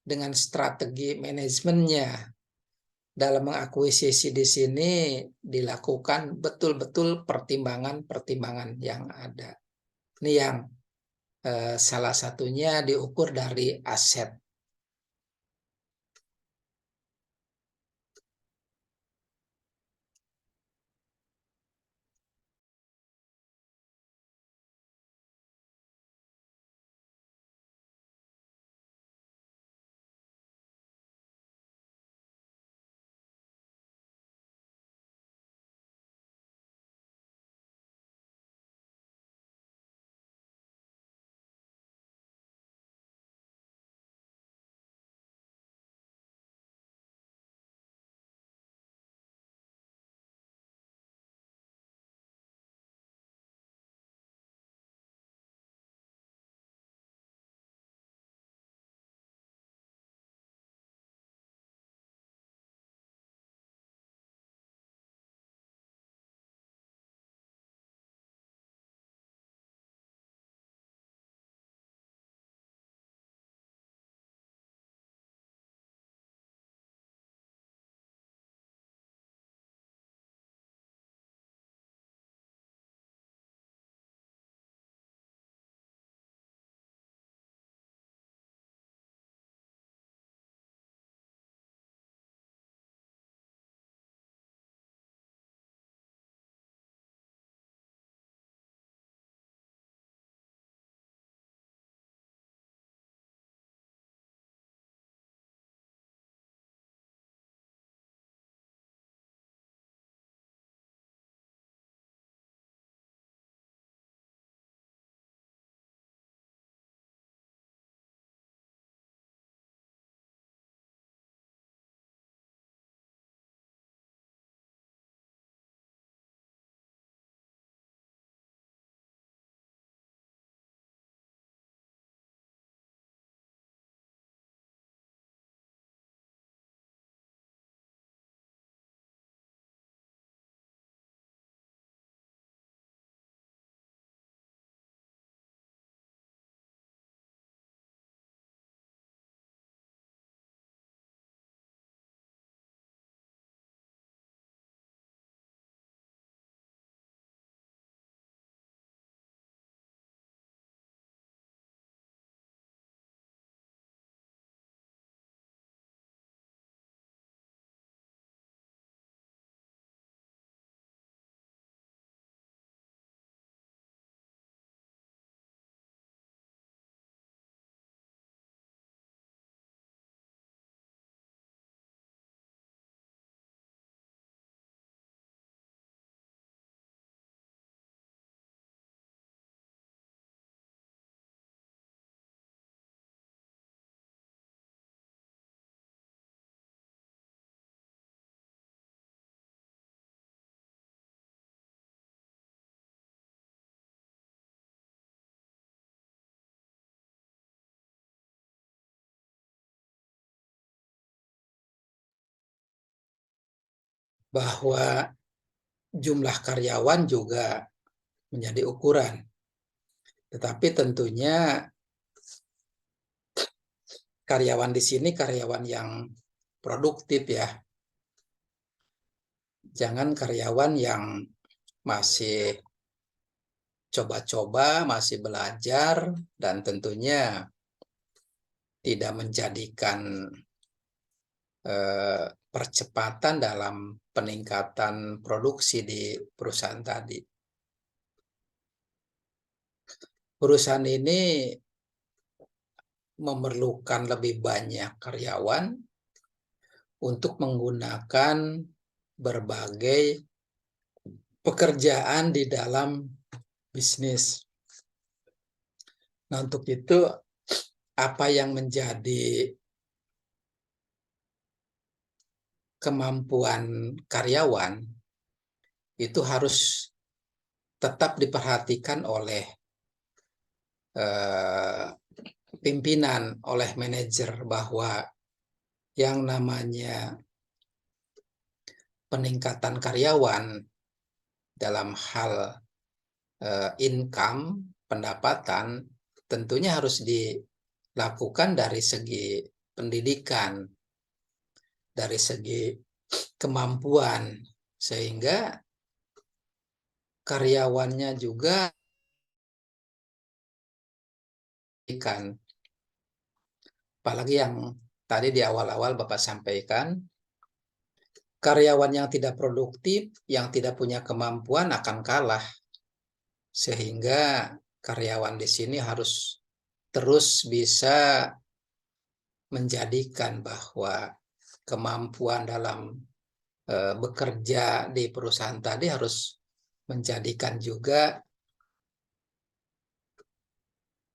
S1: dengan strategi manajemennya dalam mengakuisisi di sini dilakukan betul-betul pertimbangan-pertimbangan yang ada. Ini yang salah satunya diukur dari aset. bahwa jumlah karyawan juga menjadi ukuran. Tetapi tentunya karyawan di sini karyawan yang produktif ya. Jangan karyawan yang masih coba-coba, masih belajar, dan tentunya tidak menjadikan percepatan dalam peningkatan produksi di perusahaan tadi. Perusahaan ini memerlukan lebih banyak karyawan untuk menggunakan berbagai pekerjaan di dalam bisnis. Nah, untuk itu apa yang menjadi kemampuan karyawan itu harus tetap diperhatikan oleh pimpinan, oleh manajer, bahwa yang namanya peningkatan karyawan dalam hal income, pendapatan, tentunya harus dilakukan dari segi pendidikan, dari segi kemampuan, sehingga karyawannya juga ikan. Apalagi yang tadi di awal-awal Bapak sampaikan, karyawan yang tidak produktif, yang tidak punya kemampuan akan kalah. Sehingga karyawan di sini harus terus bisa menjadikan bahwa kemampuan dalam bekerja di perusahaan tadi harus menjadikan juga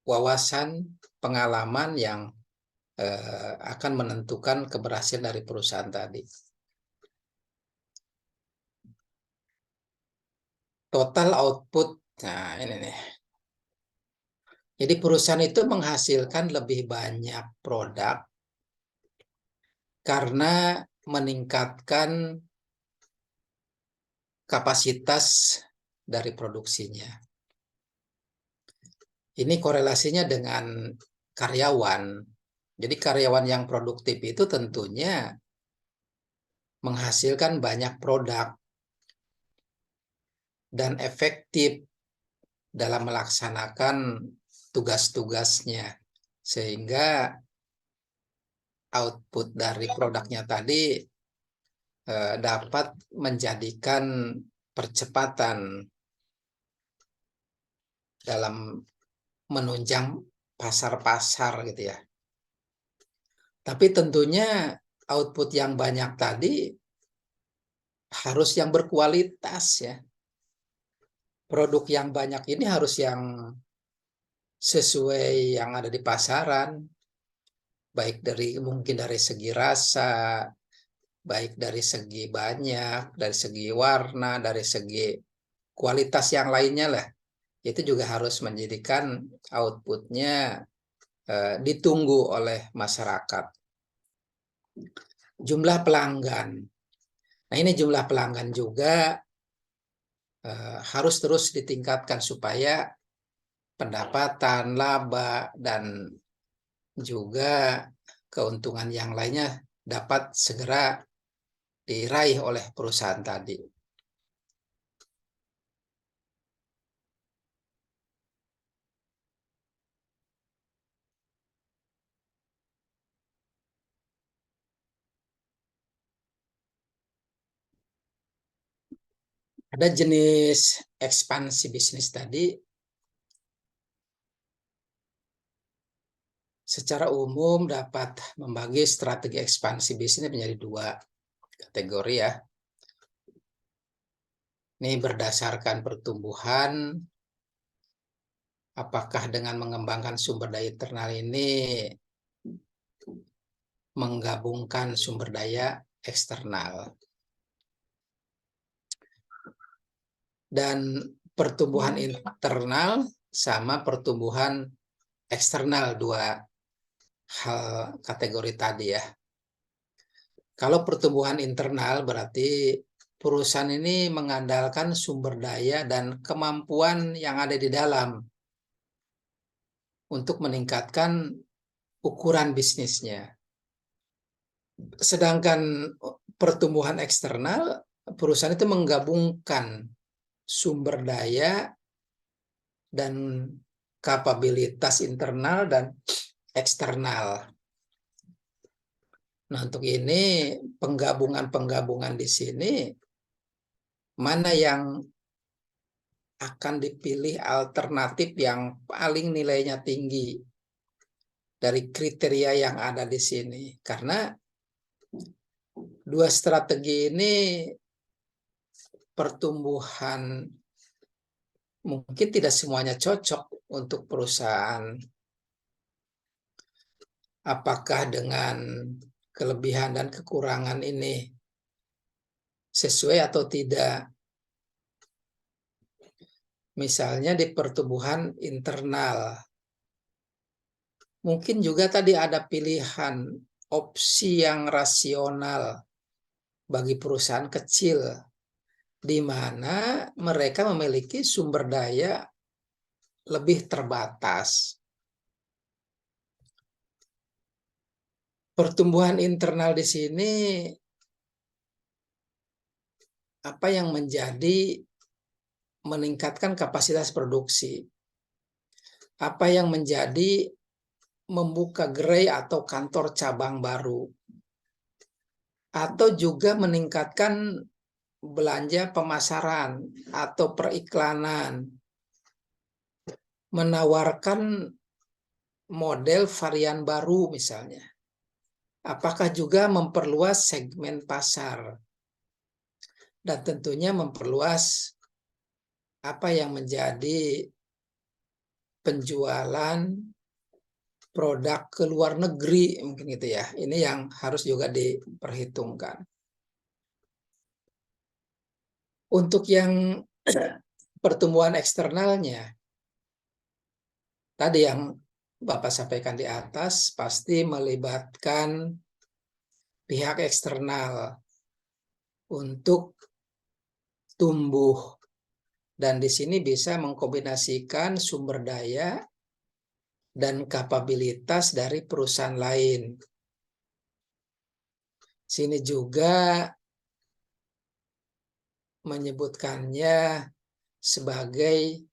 S1: wawasan, pengalaman yang akan menentukan keberhasilan dari perusahaan tadi. Total output, nah ini nih. Jadi perusahaan itu menghasilkan lebih banyak produk karena meningkatkan kapasitas dari produksinya. Ini korelasinya dengan karyawan. Jadi karyawan yang produktif itu tentunya menghasilkan banyak produk dan efektif dalam melaksanakan tugas-tugasnya. Sehingga output dari produknya tadi dapat menjadikan percepatan dalam menunjang pasar-pasar gitu ya. Tapi tentunya output yang banyak tadi harus yang berkualitas ya. Produk yang banyak ini harus yang sesuai yang ada di pasaran, baik mungkin dari segi rasa, baik dari segi banyak, dari segi warna, dari segi kualitas yang lainnya lah. Itu juga harus menjadikan outputnya ditunggu oleh masyarakat. Jumlah pelanggan. Nah, ini jumlah pelanggan juga harus terus ditingkatkan supaya pendapatan, laba, dan juga keuntungan yang lainnya dapat segera diraih oleh perusahaan tadi. Ada jenis ekspansi bisnis tadi. Secara umum dapat membagi strategi ekspansi bisnis menjadi dua kategori ya. Ini berdasarkan pertumbuhan, apakah dengan mengembangkan sumber daya internal ini menggabungkan sumber daya eksternal. Dan pertumbuhan internal sama pertumbuhan eksternal, dua hal kategori tadi ya. Kalau pertumbuhan internal berarti perusahaan ini mengandalkan sumber daya dan kemampuan yang ada di dalam untuk meningkatkan ukuran bisnisnya. Sedangkan pertumbuhan eksternal, perusahaan itu menggabungkan sumber daya dan kapabilitas internal dan eksternal. Nah, untuk ini penggabungan-penggabungan di sini mana yang akan dipilih alternatif yang paling nilainya tinggi dari kriteria yang ada di sini. Karena dua strategi ini pertumbuhan mungkin tidak semuanya cocok untuk perusahaan. Apakah dengan kelebihan dan kekurangan ini sesuai atau tidak? Misalnya di pertumbuhan internal, mungkin juga tadi ada pilihan opsi yang rasional bagi perusahaan kecil, di mana mereka memiliki sumber daya lebih terbatas. Pertumbuhan internal di sini apa yang menjadi meningkatkan kapasitas produksi, apa yang menjadi membuka gerai atau kantor cabang baru, atau juga meningkatkan belanja pemasaran atau periklanan, menawarkan model varian baru misalnya. Apakah juga memperluas segmen pasar, dan tentunya memperluas apa yang menjadi penjualan produk ke luar negeri mungkin gitu ya. Ini yang harus juga diperhitungkan. Untuk yang pertumbuhan eksternalnya, tadi yang Bapak sampaikan di atas, pasti melibatkan pihak eksternal untuk tumbuh. Dan di sini bisa mengkombinasikan sumber daya dan kapabilitas dari perusahaan lain. Sini juga menyebutkannya sebagai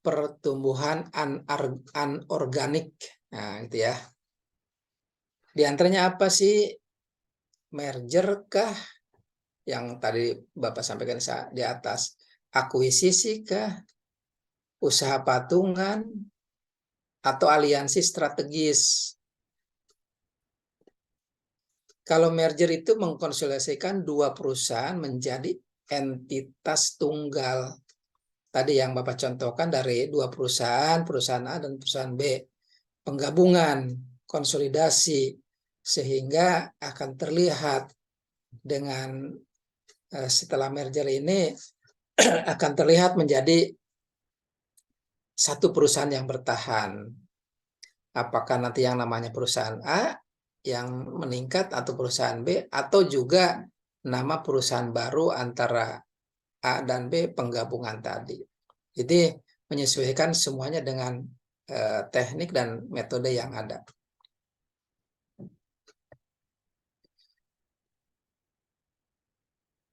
S1: pertumbuhan anorganik. Nah, gitu ya. Di antaranya apa sih? Merger kah? Yang tadi Bapak sampaikan di atas. Akuisisi kah? Usaha patungan? Atau aliansi strategis? Kalau merger itu mengkonsolidasikan dua perusahaan menjadi entitas tunggal. Tadi yang Bapak contohkan dari dua perusahaan, perusahaan A dan perusahaan B. Penggabungan, konsolidasi, sehingga akan terlihat dengan setelah merger ini akan terlihat menjadi satu perusahaan yang bertahan. Apakah nanti yang namanya perusahaan A yang meningkat atau perusahaan B, atau juga nama perusahaan baru antara A dan B penggabungan tadi. Jadi menyesuaikan semuanya dengan teknik dan metode yang ada.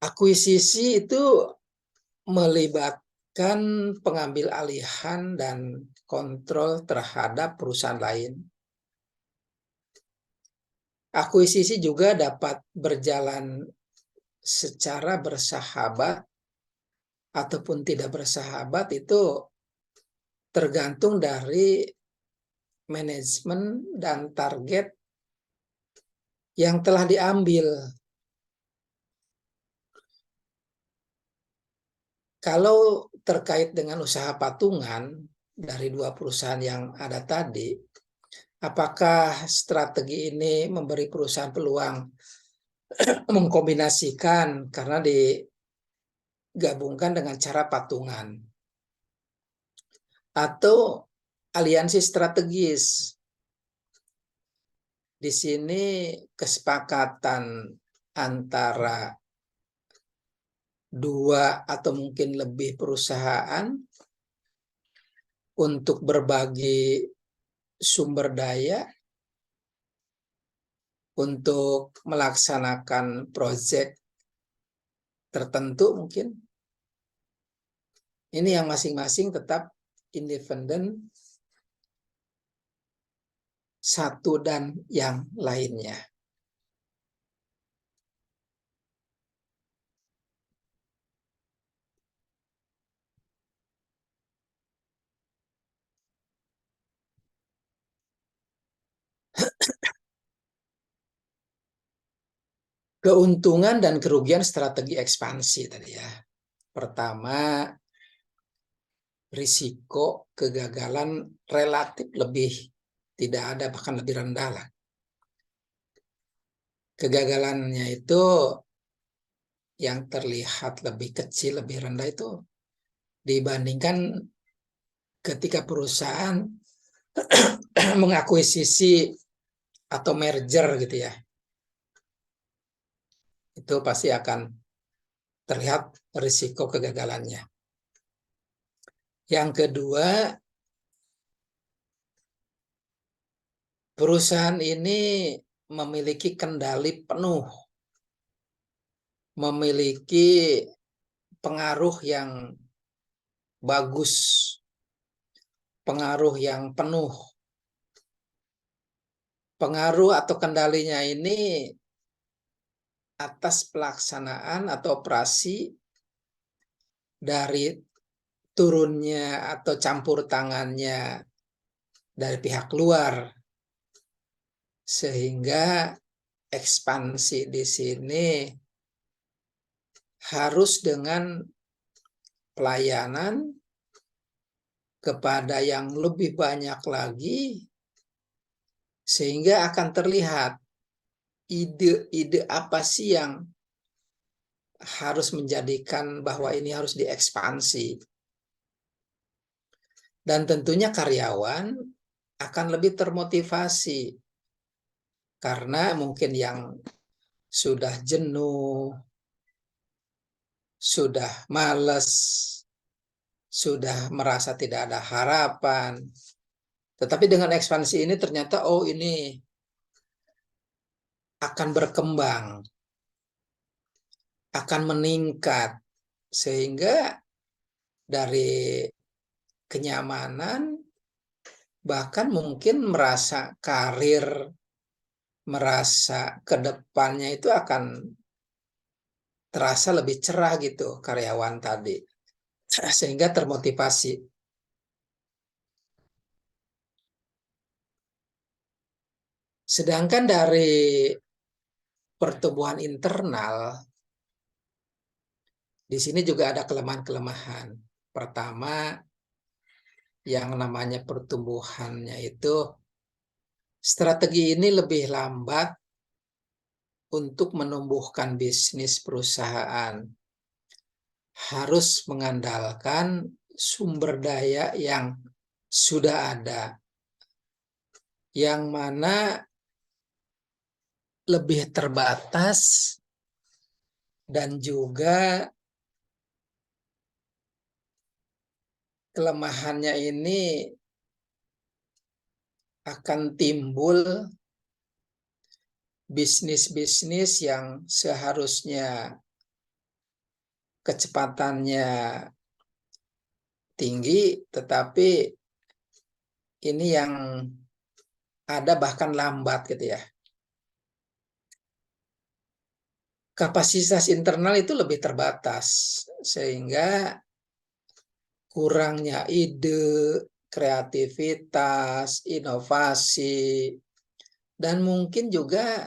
S1: Akuisisi itu melibatkan pengambil alihan dan kontrol terhadap perusahaan lain. Akuisisi juga dapat berjalan secara bersahabat ataupun tidak bersahabat, itu tergantung dari manajemen dan target yang telah diambil. Kalau terkait dengan usaha patungan dari dua perusahaan yang ada tadi, apakah strategi ini memberi perusahaan peluang mengkombinasikan karena digabungkan dengan cara patungan, atau aliansi strategis? Di sini kesepakatan antara 2 atau mungkin lebih perusahaan untuk berbagi sumber daya untuk melaksanakan proyek tertentu mungkin. Ini yang masing-masing tetap independen satu dan yang lainnya. Keuntungan dan kerugian strategi ekspansi tadi ya. Pertama, risiko kegagalan relatif lebih tidak ada, bahkan lebih rendah lah. Kegagalannya itu yang terlihat lebih kecil, lebih rendah itu dibandingkan ketika perusahaan mengakuisisi atau merger gitu ya. Itu pasti akan terlihat risiko kegagalannya. Yang kedua, perusahaan ini memiliki kendali penuh, memiliki pengaruh yang bagus, pengaruh yang penuh. Pengaruh atau kendalinya ini atas pelaksanaan atau operasi dari turunnya atau campur tangannya dari pihak luar, sehingga ekspansi di sini harus dengan pelayanan kepada yang lebih banyak lagi, sehingga akan terlihat ide-ide apa sih yang harus menjadikan bahwa ini harus diekspansi. Dan tentunya karyawan akan lebih termotivasi karena mungkin yang sudah jenuh, sudah malas, sudah merasa tidak ada harapan. Tetapi dengan ekspansi ini ternyata ini akan berkembang, akan meningkat, sehingga dari kenyamanan bahkan mungkin merasa karir, merasa ke depannya itu akan terasa lebih cerah gitu karyawan tadi, sehingga termotivasi. Sedangkan dari pertumbuhan internal, di sini juga ada kelemahan-kelemahan. Pertama, yang namanya pertumbuhannya itu, strategi ini lebih lambat untuk menumbuhkan bisnis perusahaan. Harus mengandalkan sumber daya yang sudah ada, yang mana lebih terbatas dan juga kelemahannya ini akan timbul bisnis-bisnis yang seharusnya kecepatannya tinggi, tetapi ini yang ada bahkan lambat gitu ya. Kapasitas internal itu lebih terbatas, sehingga kurangnya ide, kreativitas, inovasi, dan mungkin juga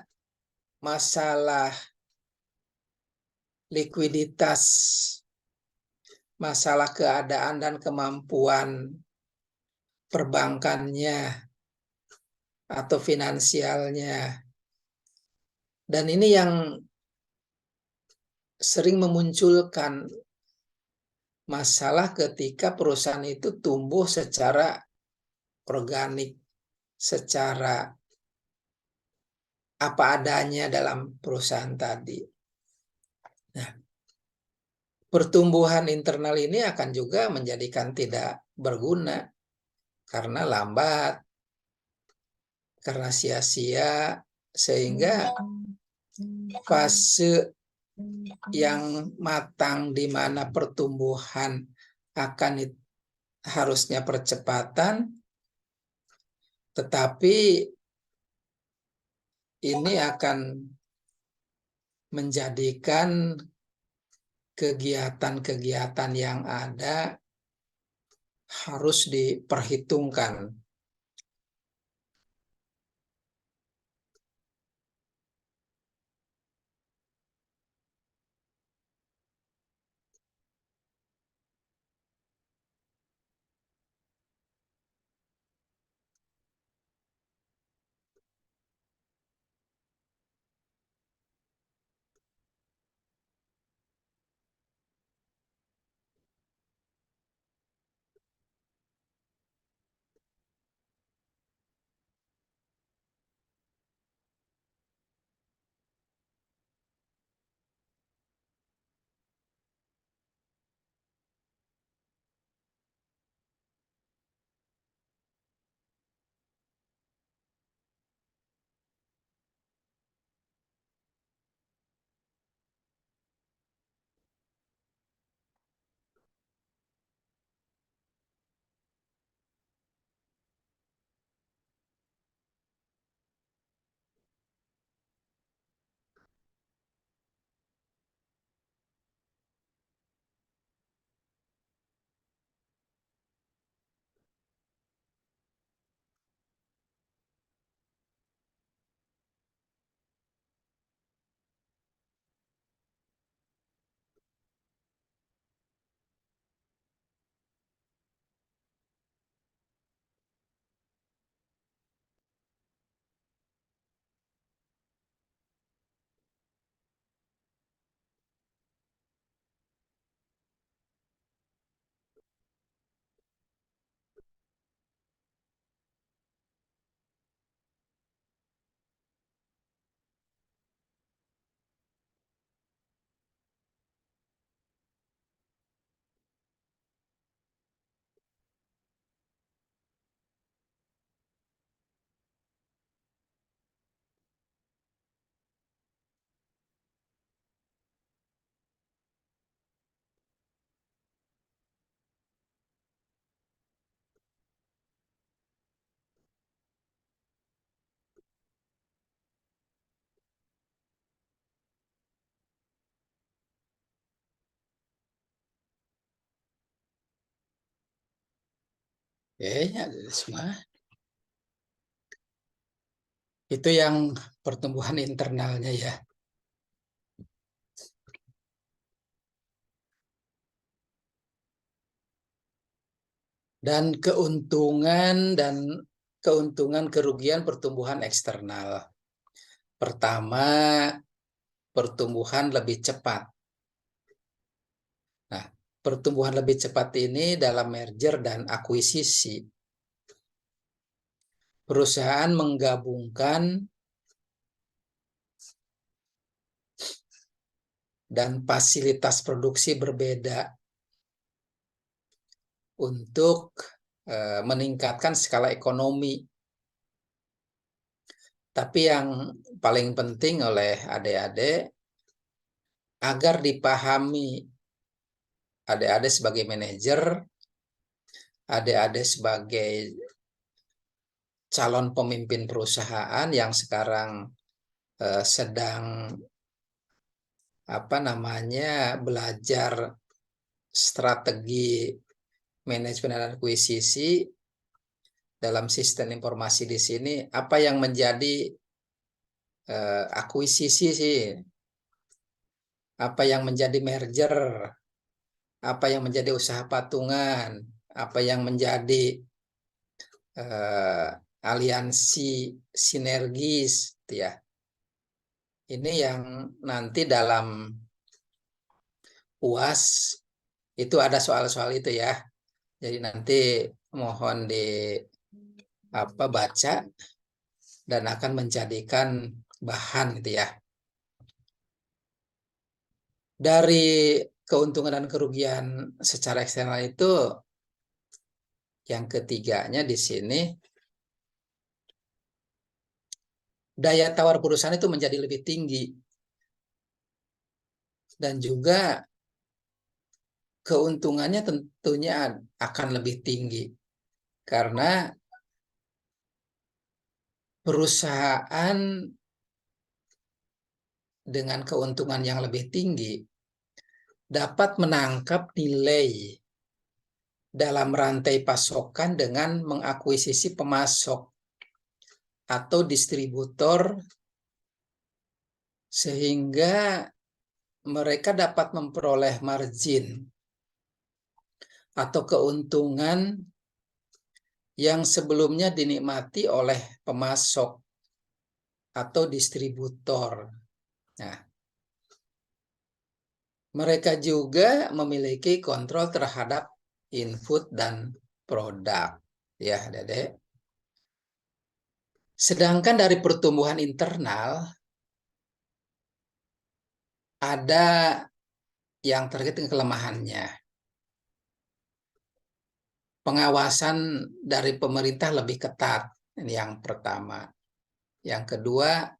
S1: masalah likuiditas, masalah keadaan dan kemampuan perbankannya atau finansialnya. Dan ini yang sering memunculkan masalah ketika perusahaan itu tumbuh secara organik, secara apa adanya dalam perusahaan tadi. Nah, pertumbuhan internal ini akan juga menjadikan tidak berguna karena lambat, karena sia-sia, sehingga fase yang matang di mana pertumbuhan akan harusnya percepatan, tetapi ini akan menjadikan kegiatan-kegiatan yang ada harus diperhitungkan. Ya, semua itu yang pertumbuhan internalnya ya. Dan keuntungan kerugian pertumbuhan eksternal. Pertama, pertumbuhan lebih cepat. Nah, pertumbuhan lebih cepat ini dalam merger dan akuisisi. Perusahaan menggabungkan dan fasilitas produksi berbeda untuk meningkatkan skala ekonomi. Tapi yang paling penting oleh adik-adik, agar dipahami adik-adik sebagai manajer, adik-adik sebagai calon pemimpin perusahaan yang sekarang sedang belajar strategi manajemen dan akuisisi dalam sistem informasi di sini, apa yang menjadi akuisisi sih, apa yang menjadi merger, apa yang menjadi usaha patungan, apa yang menjadi aliansi sinergis, ya. Ini yang nanti dalam UAS itu ada soal-soal itu ya. Jadi nanti mohon baca dan akan menjadikan bahan gitu ya. Dari keuntungan dan kerugian secara eksternal itu yang ketiganya di sini, daya tawar perusahaan itu menjadi lebih tinggi dan juga keuntungannya tentunya akan lebih tinggi karena perusahaan dengan keuntungan yang lebih tinggi dapat menangkap nilai dalam rantai pasokan dengan mengakuisisi pemasok atau distributor sehingga mereka dapat memperoleh margin atau keuntungan yang sebelumnya dinikmati oleh pemasok atau distributor. Nah, mereka juga memiliki kontrol terhadap input dan produk, ya, Dedek. Sedangkan dari pertumbuhan internal ada yang terkait dengan kelemahannya. Pengawasan dari pemerintah lebih ketat, ini yang pertama. Yang kedua,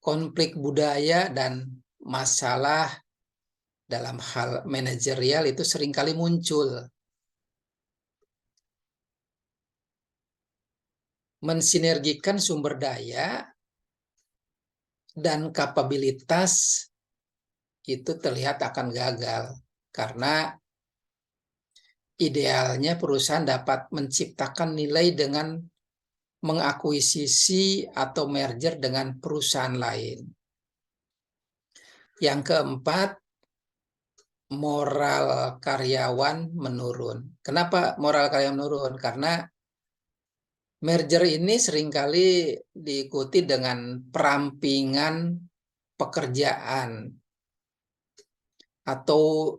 S1: konflik budaya dan masalah dalam hal manajerial itu seringkali muncul. Mensinergikan sumber daya dan kapabilitas itu terlihat akan gagal karena idealnya perusahaan dapat menciptakan nilai dengan mengakuisisi atau merger dengan perusahaan lain. Yang keempat, moral karyawan menurun. Kenapa moral karyawan menurun? Karena merger ini seringkali diikuti dengan perampingan pekerjaan atau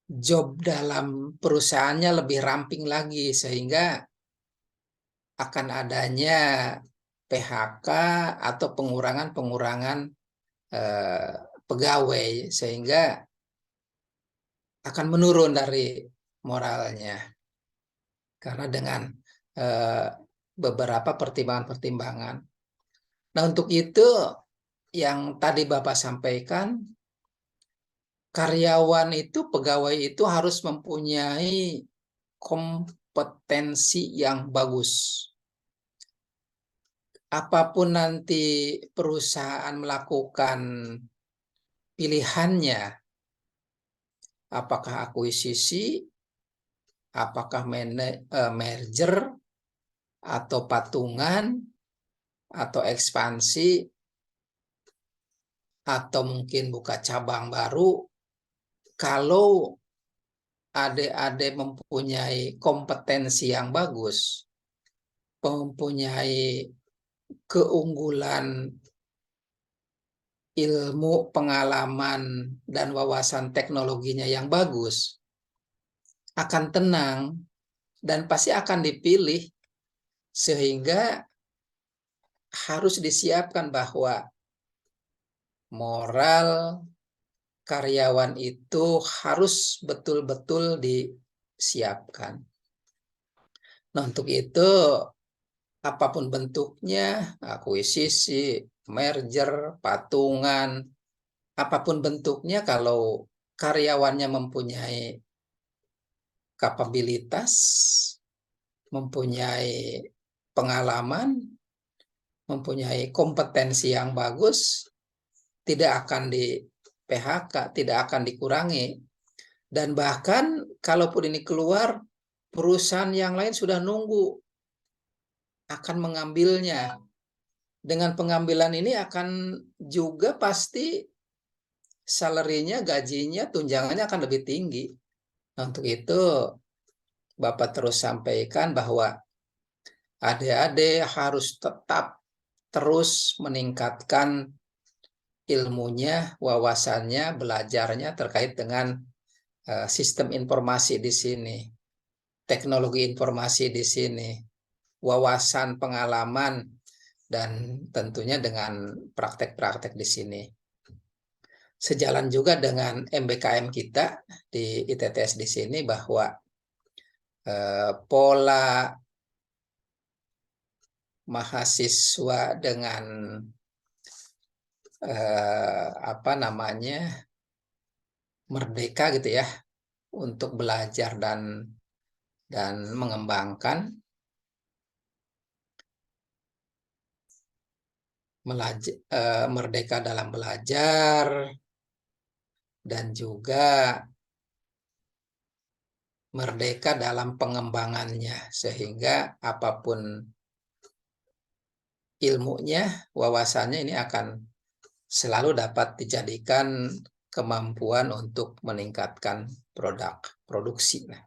S1: job dalam perusahaannya lebih ramping lagi sehingga akan adanya PHK atau pengurangan-pengurangan pegawai sehingga akan menurun dari moralnya karena dengan beberapa pertimbangan-pertimbangan. Nah, untuk itu yang tadi Bapak sampaikan, karyawan itu, pegawai itu harus mempunyai kompetensi yang bagus. Apapun nanti perusahaan melakukan pilihannya, apakah akuisisi, apakah merger, atau patungan, atau ekspansi, atau mungkin buka cabang baru, kalau adik-adik mempunyai kompetensi yang bagus, mempunyai keunggulan ilmu, pengalaman, dan wawasan teknologinya yang bagus, akan tenang dan pasti akan dipilih sehingga harus disiapkan bahwa moral karyawan itu harus betul-betul disiapkan. Nah, untuk itu apapun bentuknya, akuisisi, merger, patungan, apapun bentuknya kalau karyawannya mempunyai kapabilitas, mempunyai pengalaman, mempunyai kompetensi yang bagus, tidak akan di PHK, tidak akan dikurangi. Dan bahkan kalaupun ini keluar, perusahaan yang lain sudah nunggu akan mengambilnya. Dengan pengambilan ini akan juga pasti salary-nya, gajinya, tunjangannya akan lebih tinggi. Nah, untuk itu Bapak terus sampaikan bahwa adik-adik harus tetap terus meningkatkan ilmunya, wawasannya, belajarnya terkait dengan sistem informasi di sini, teknologi informasi di sini, wawasan, pengalaman, dan tentunya dengan praktek-praktek di sini. sejalan juga dengan MBKM kita di ITTS di sini bahwa pola mahasiswa dengan apa namanya merdeka gitu ya untuk belajar dan mengembangkan, merdeka dalam belajar dan juga merdeka dalam pengembangannya, sehingga apapun ilmunya, wawasannya ini akan selalu dapat dijadikan kemampuan untuk meningkatkan produksi. Nah,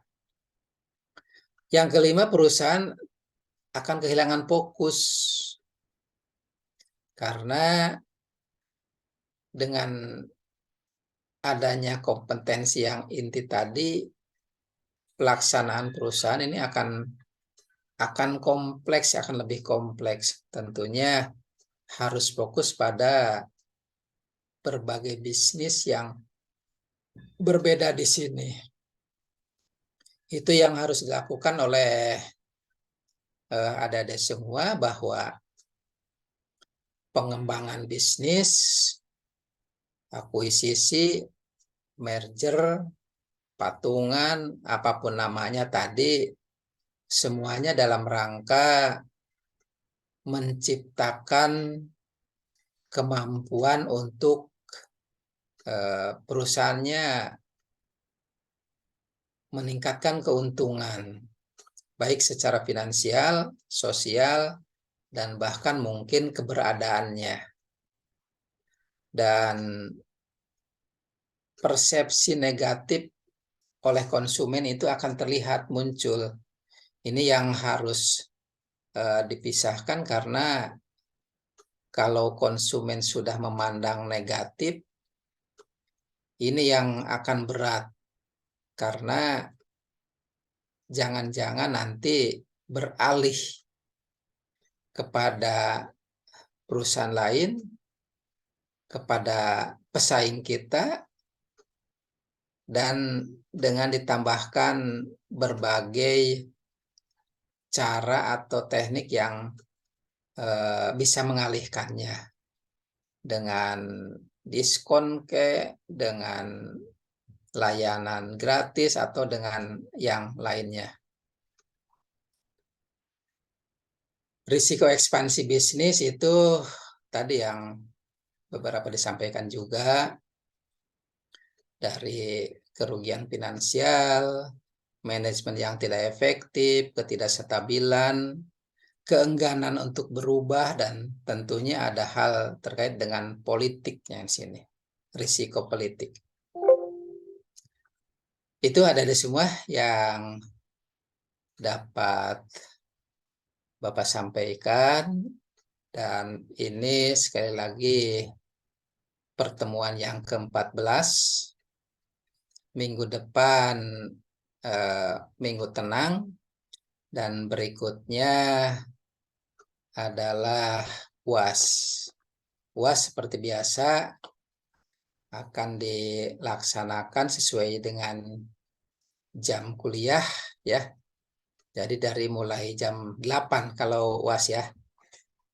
S1: yang kelima, perusahaan akan kehilangan fokus karena dengan adanya kompetensi yang inti tadi, pelaksanaan perusahaan ini akan kompleks, akan lebih kompleks. Tentunya harus fokus pada berbagai bisnis yang berbeda di sini. Itu yang harus dilakukan oleh adik-adik semua, bahwa pengembangan bisnis, akuisisi, merger, patungan, apapun namanya tadi, semuanya dalam rangka menciptakan kemampuan untuk perusahaannya meningkatkan keuntungan, baik secara finansial, sosial, dan bahkan mungkin keberadaannya. Dan persepsi negatif oleh konsumen itu akan terlihat muncul. Ini yang harus dipisahkan, karena kalau konsumen sudah memandang negatif, ini yang akan berat, karena jangan-jangan nanti beralih kepada perusahaan lain, kepada pesaing kita, dan dengan ditambahkan berbagai cara atau teknik yang bisa mengalihkannya, dengan diskon dengan layanan gratis atau dengan yang lainnya. Risiko ekspansi bisnis itu tadi yang beberapa disampaikan juga, dari kerugian finansial, manajemen yang tidak efektif, ketidakstabilan, keengganan untuk berubah, dan tentunya ada hal terkait dengan politiknya di sini, risiko politik. Itu ada di semua yang dapat Bapak sampaikan, dan ini sekali lagi pertemuan yang ke-14. Minggu depan minggu tenang, dan berikutnya adalah UAS. UAS seperti biasa akan dilaksanakan sesuai dengan jam kuliah ya. Jadi dari mulai jam 8 kalau UAS ya.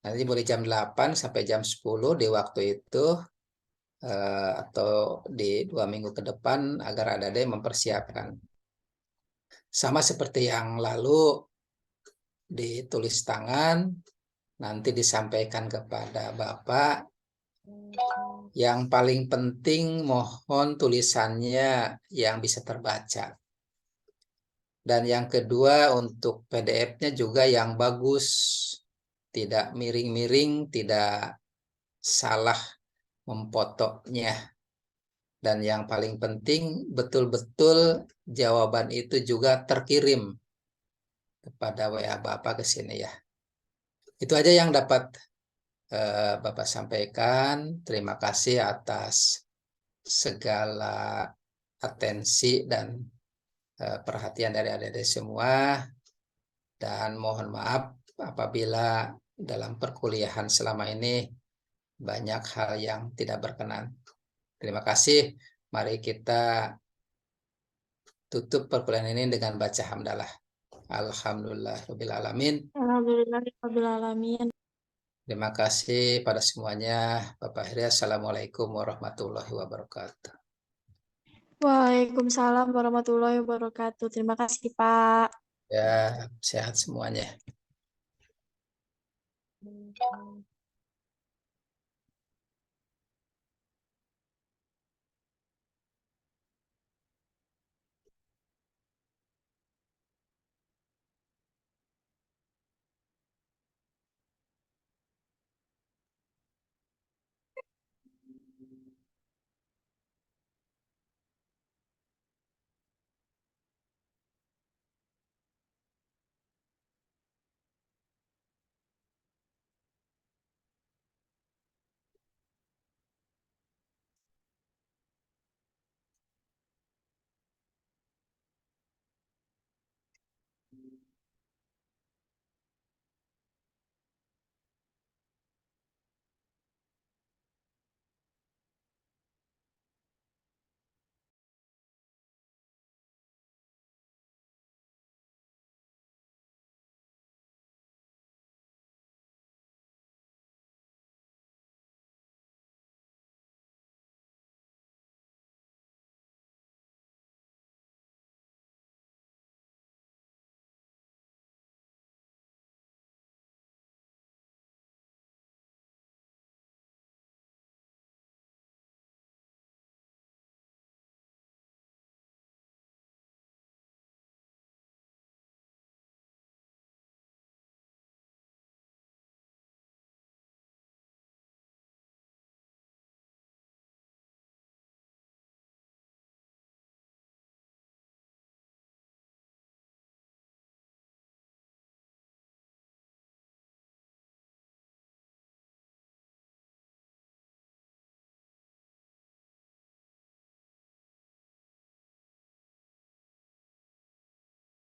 S1: Nanti mulai jam 8 sampai jam 10 di waktu itu, atau di 2 minggu ke depan, agar adik-adik mempersiapkan. Sama seperti yang lalu, ditulis tangan, nanti disampaikan kepada Bapak. Yang paling penting mohon tulisannya yang bisa terbaca. Dan yang kedua, untuk PDF-nya juga yang bagus, tidak miring-miring, tidak salah memfotonya. Dan yang paling penting, betul-betul jawaban itu juga terkirim kepada WA Bapak ke sini ya. Itu aja yang dapat Bapak sampaikan. Terima kasih atas segala atensi dan perhatian dari adik-adik semua. Dan mohon maaf apabila dalam perkuliahan selama ini banyak hal yang tidak berkenan. Terima kasih. Mari kita tutup perkuliahan ini dengan baca hamdalah. Alhamdulillahirabbil alamin.
S2: Alhamdulillahirrahmanirrahim.
S1: Terima kasih pada semuanya. Bapak Heri, Assalamualaikum warahmatullahi wabarakatuh.
S2: Waalaikumsalam warahmatullahi wabarakatuh. Terima kasih, Pak.
S1: Ya, sehat semuanya.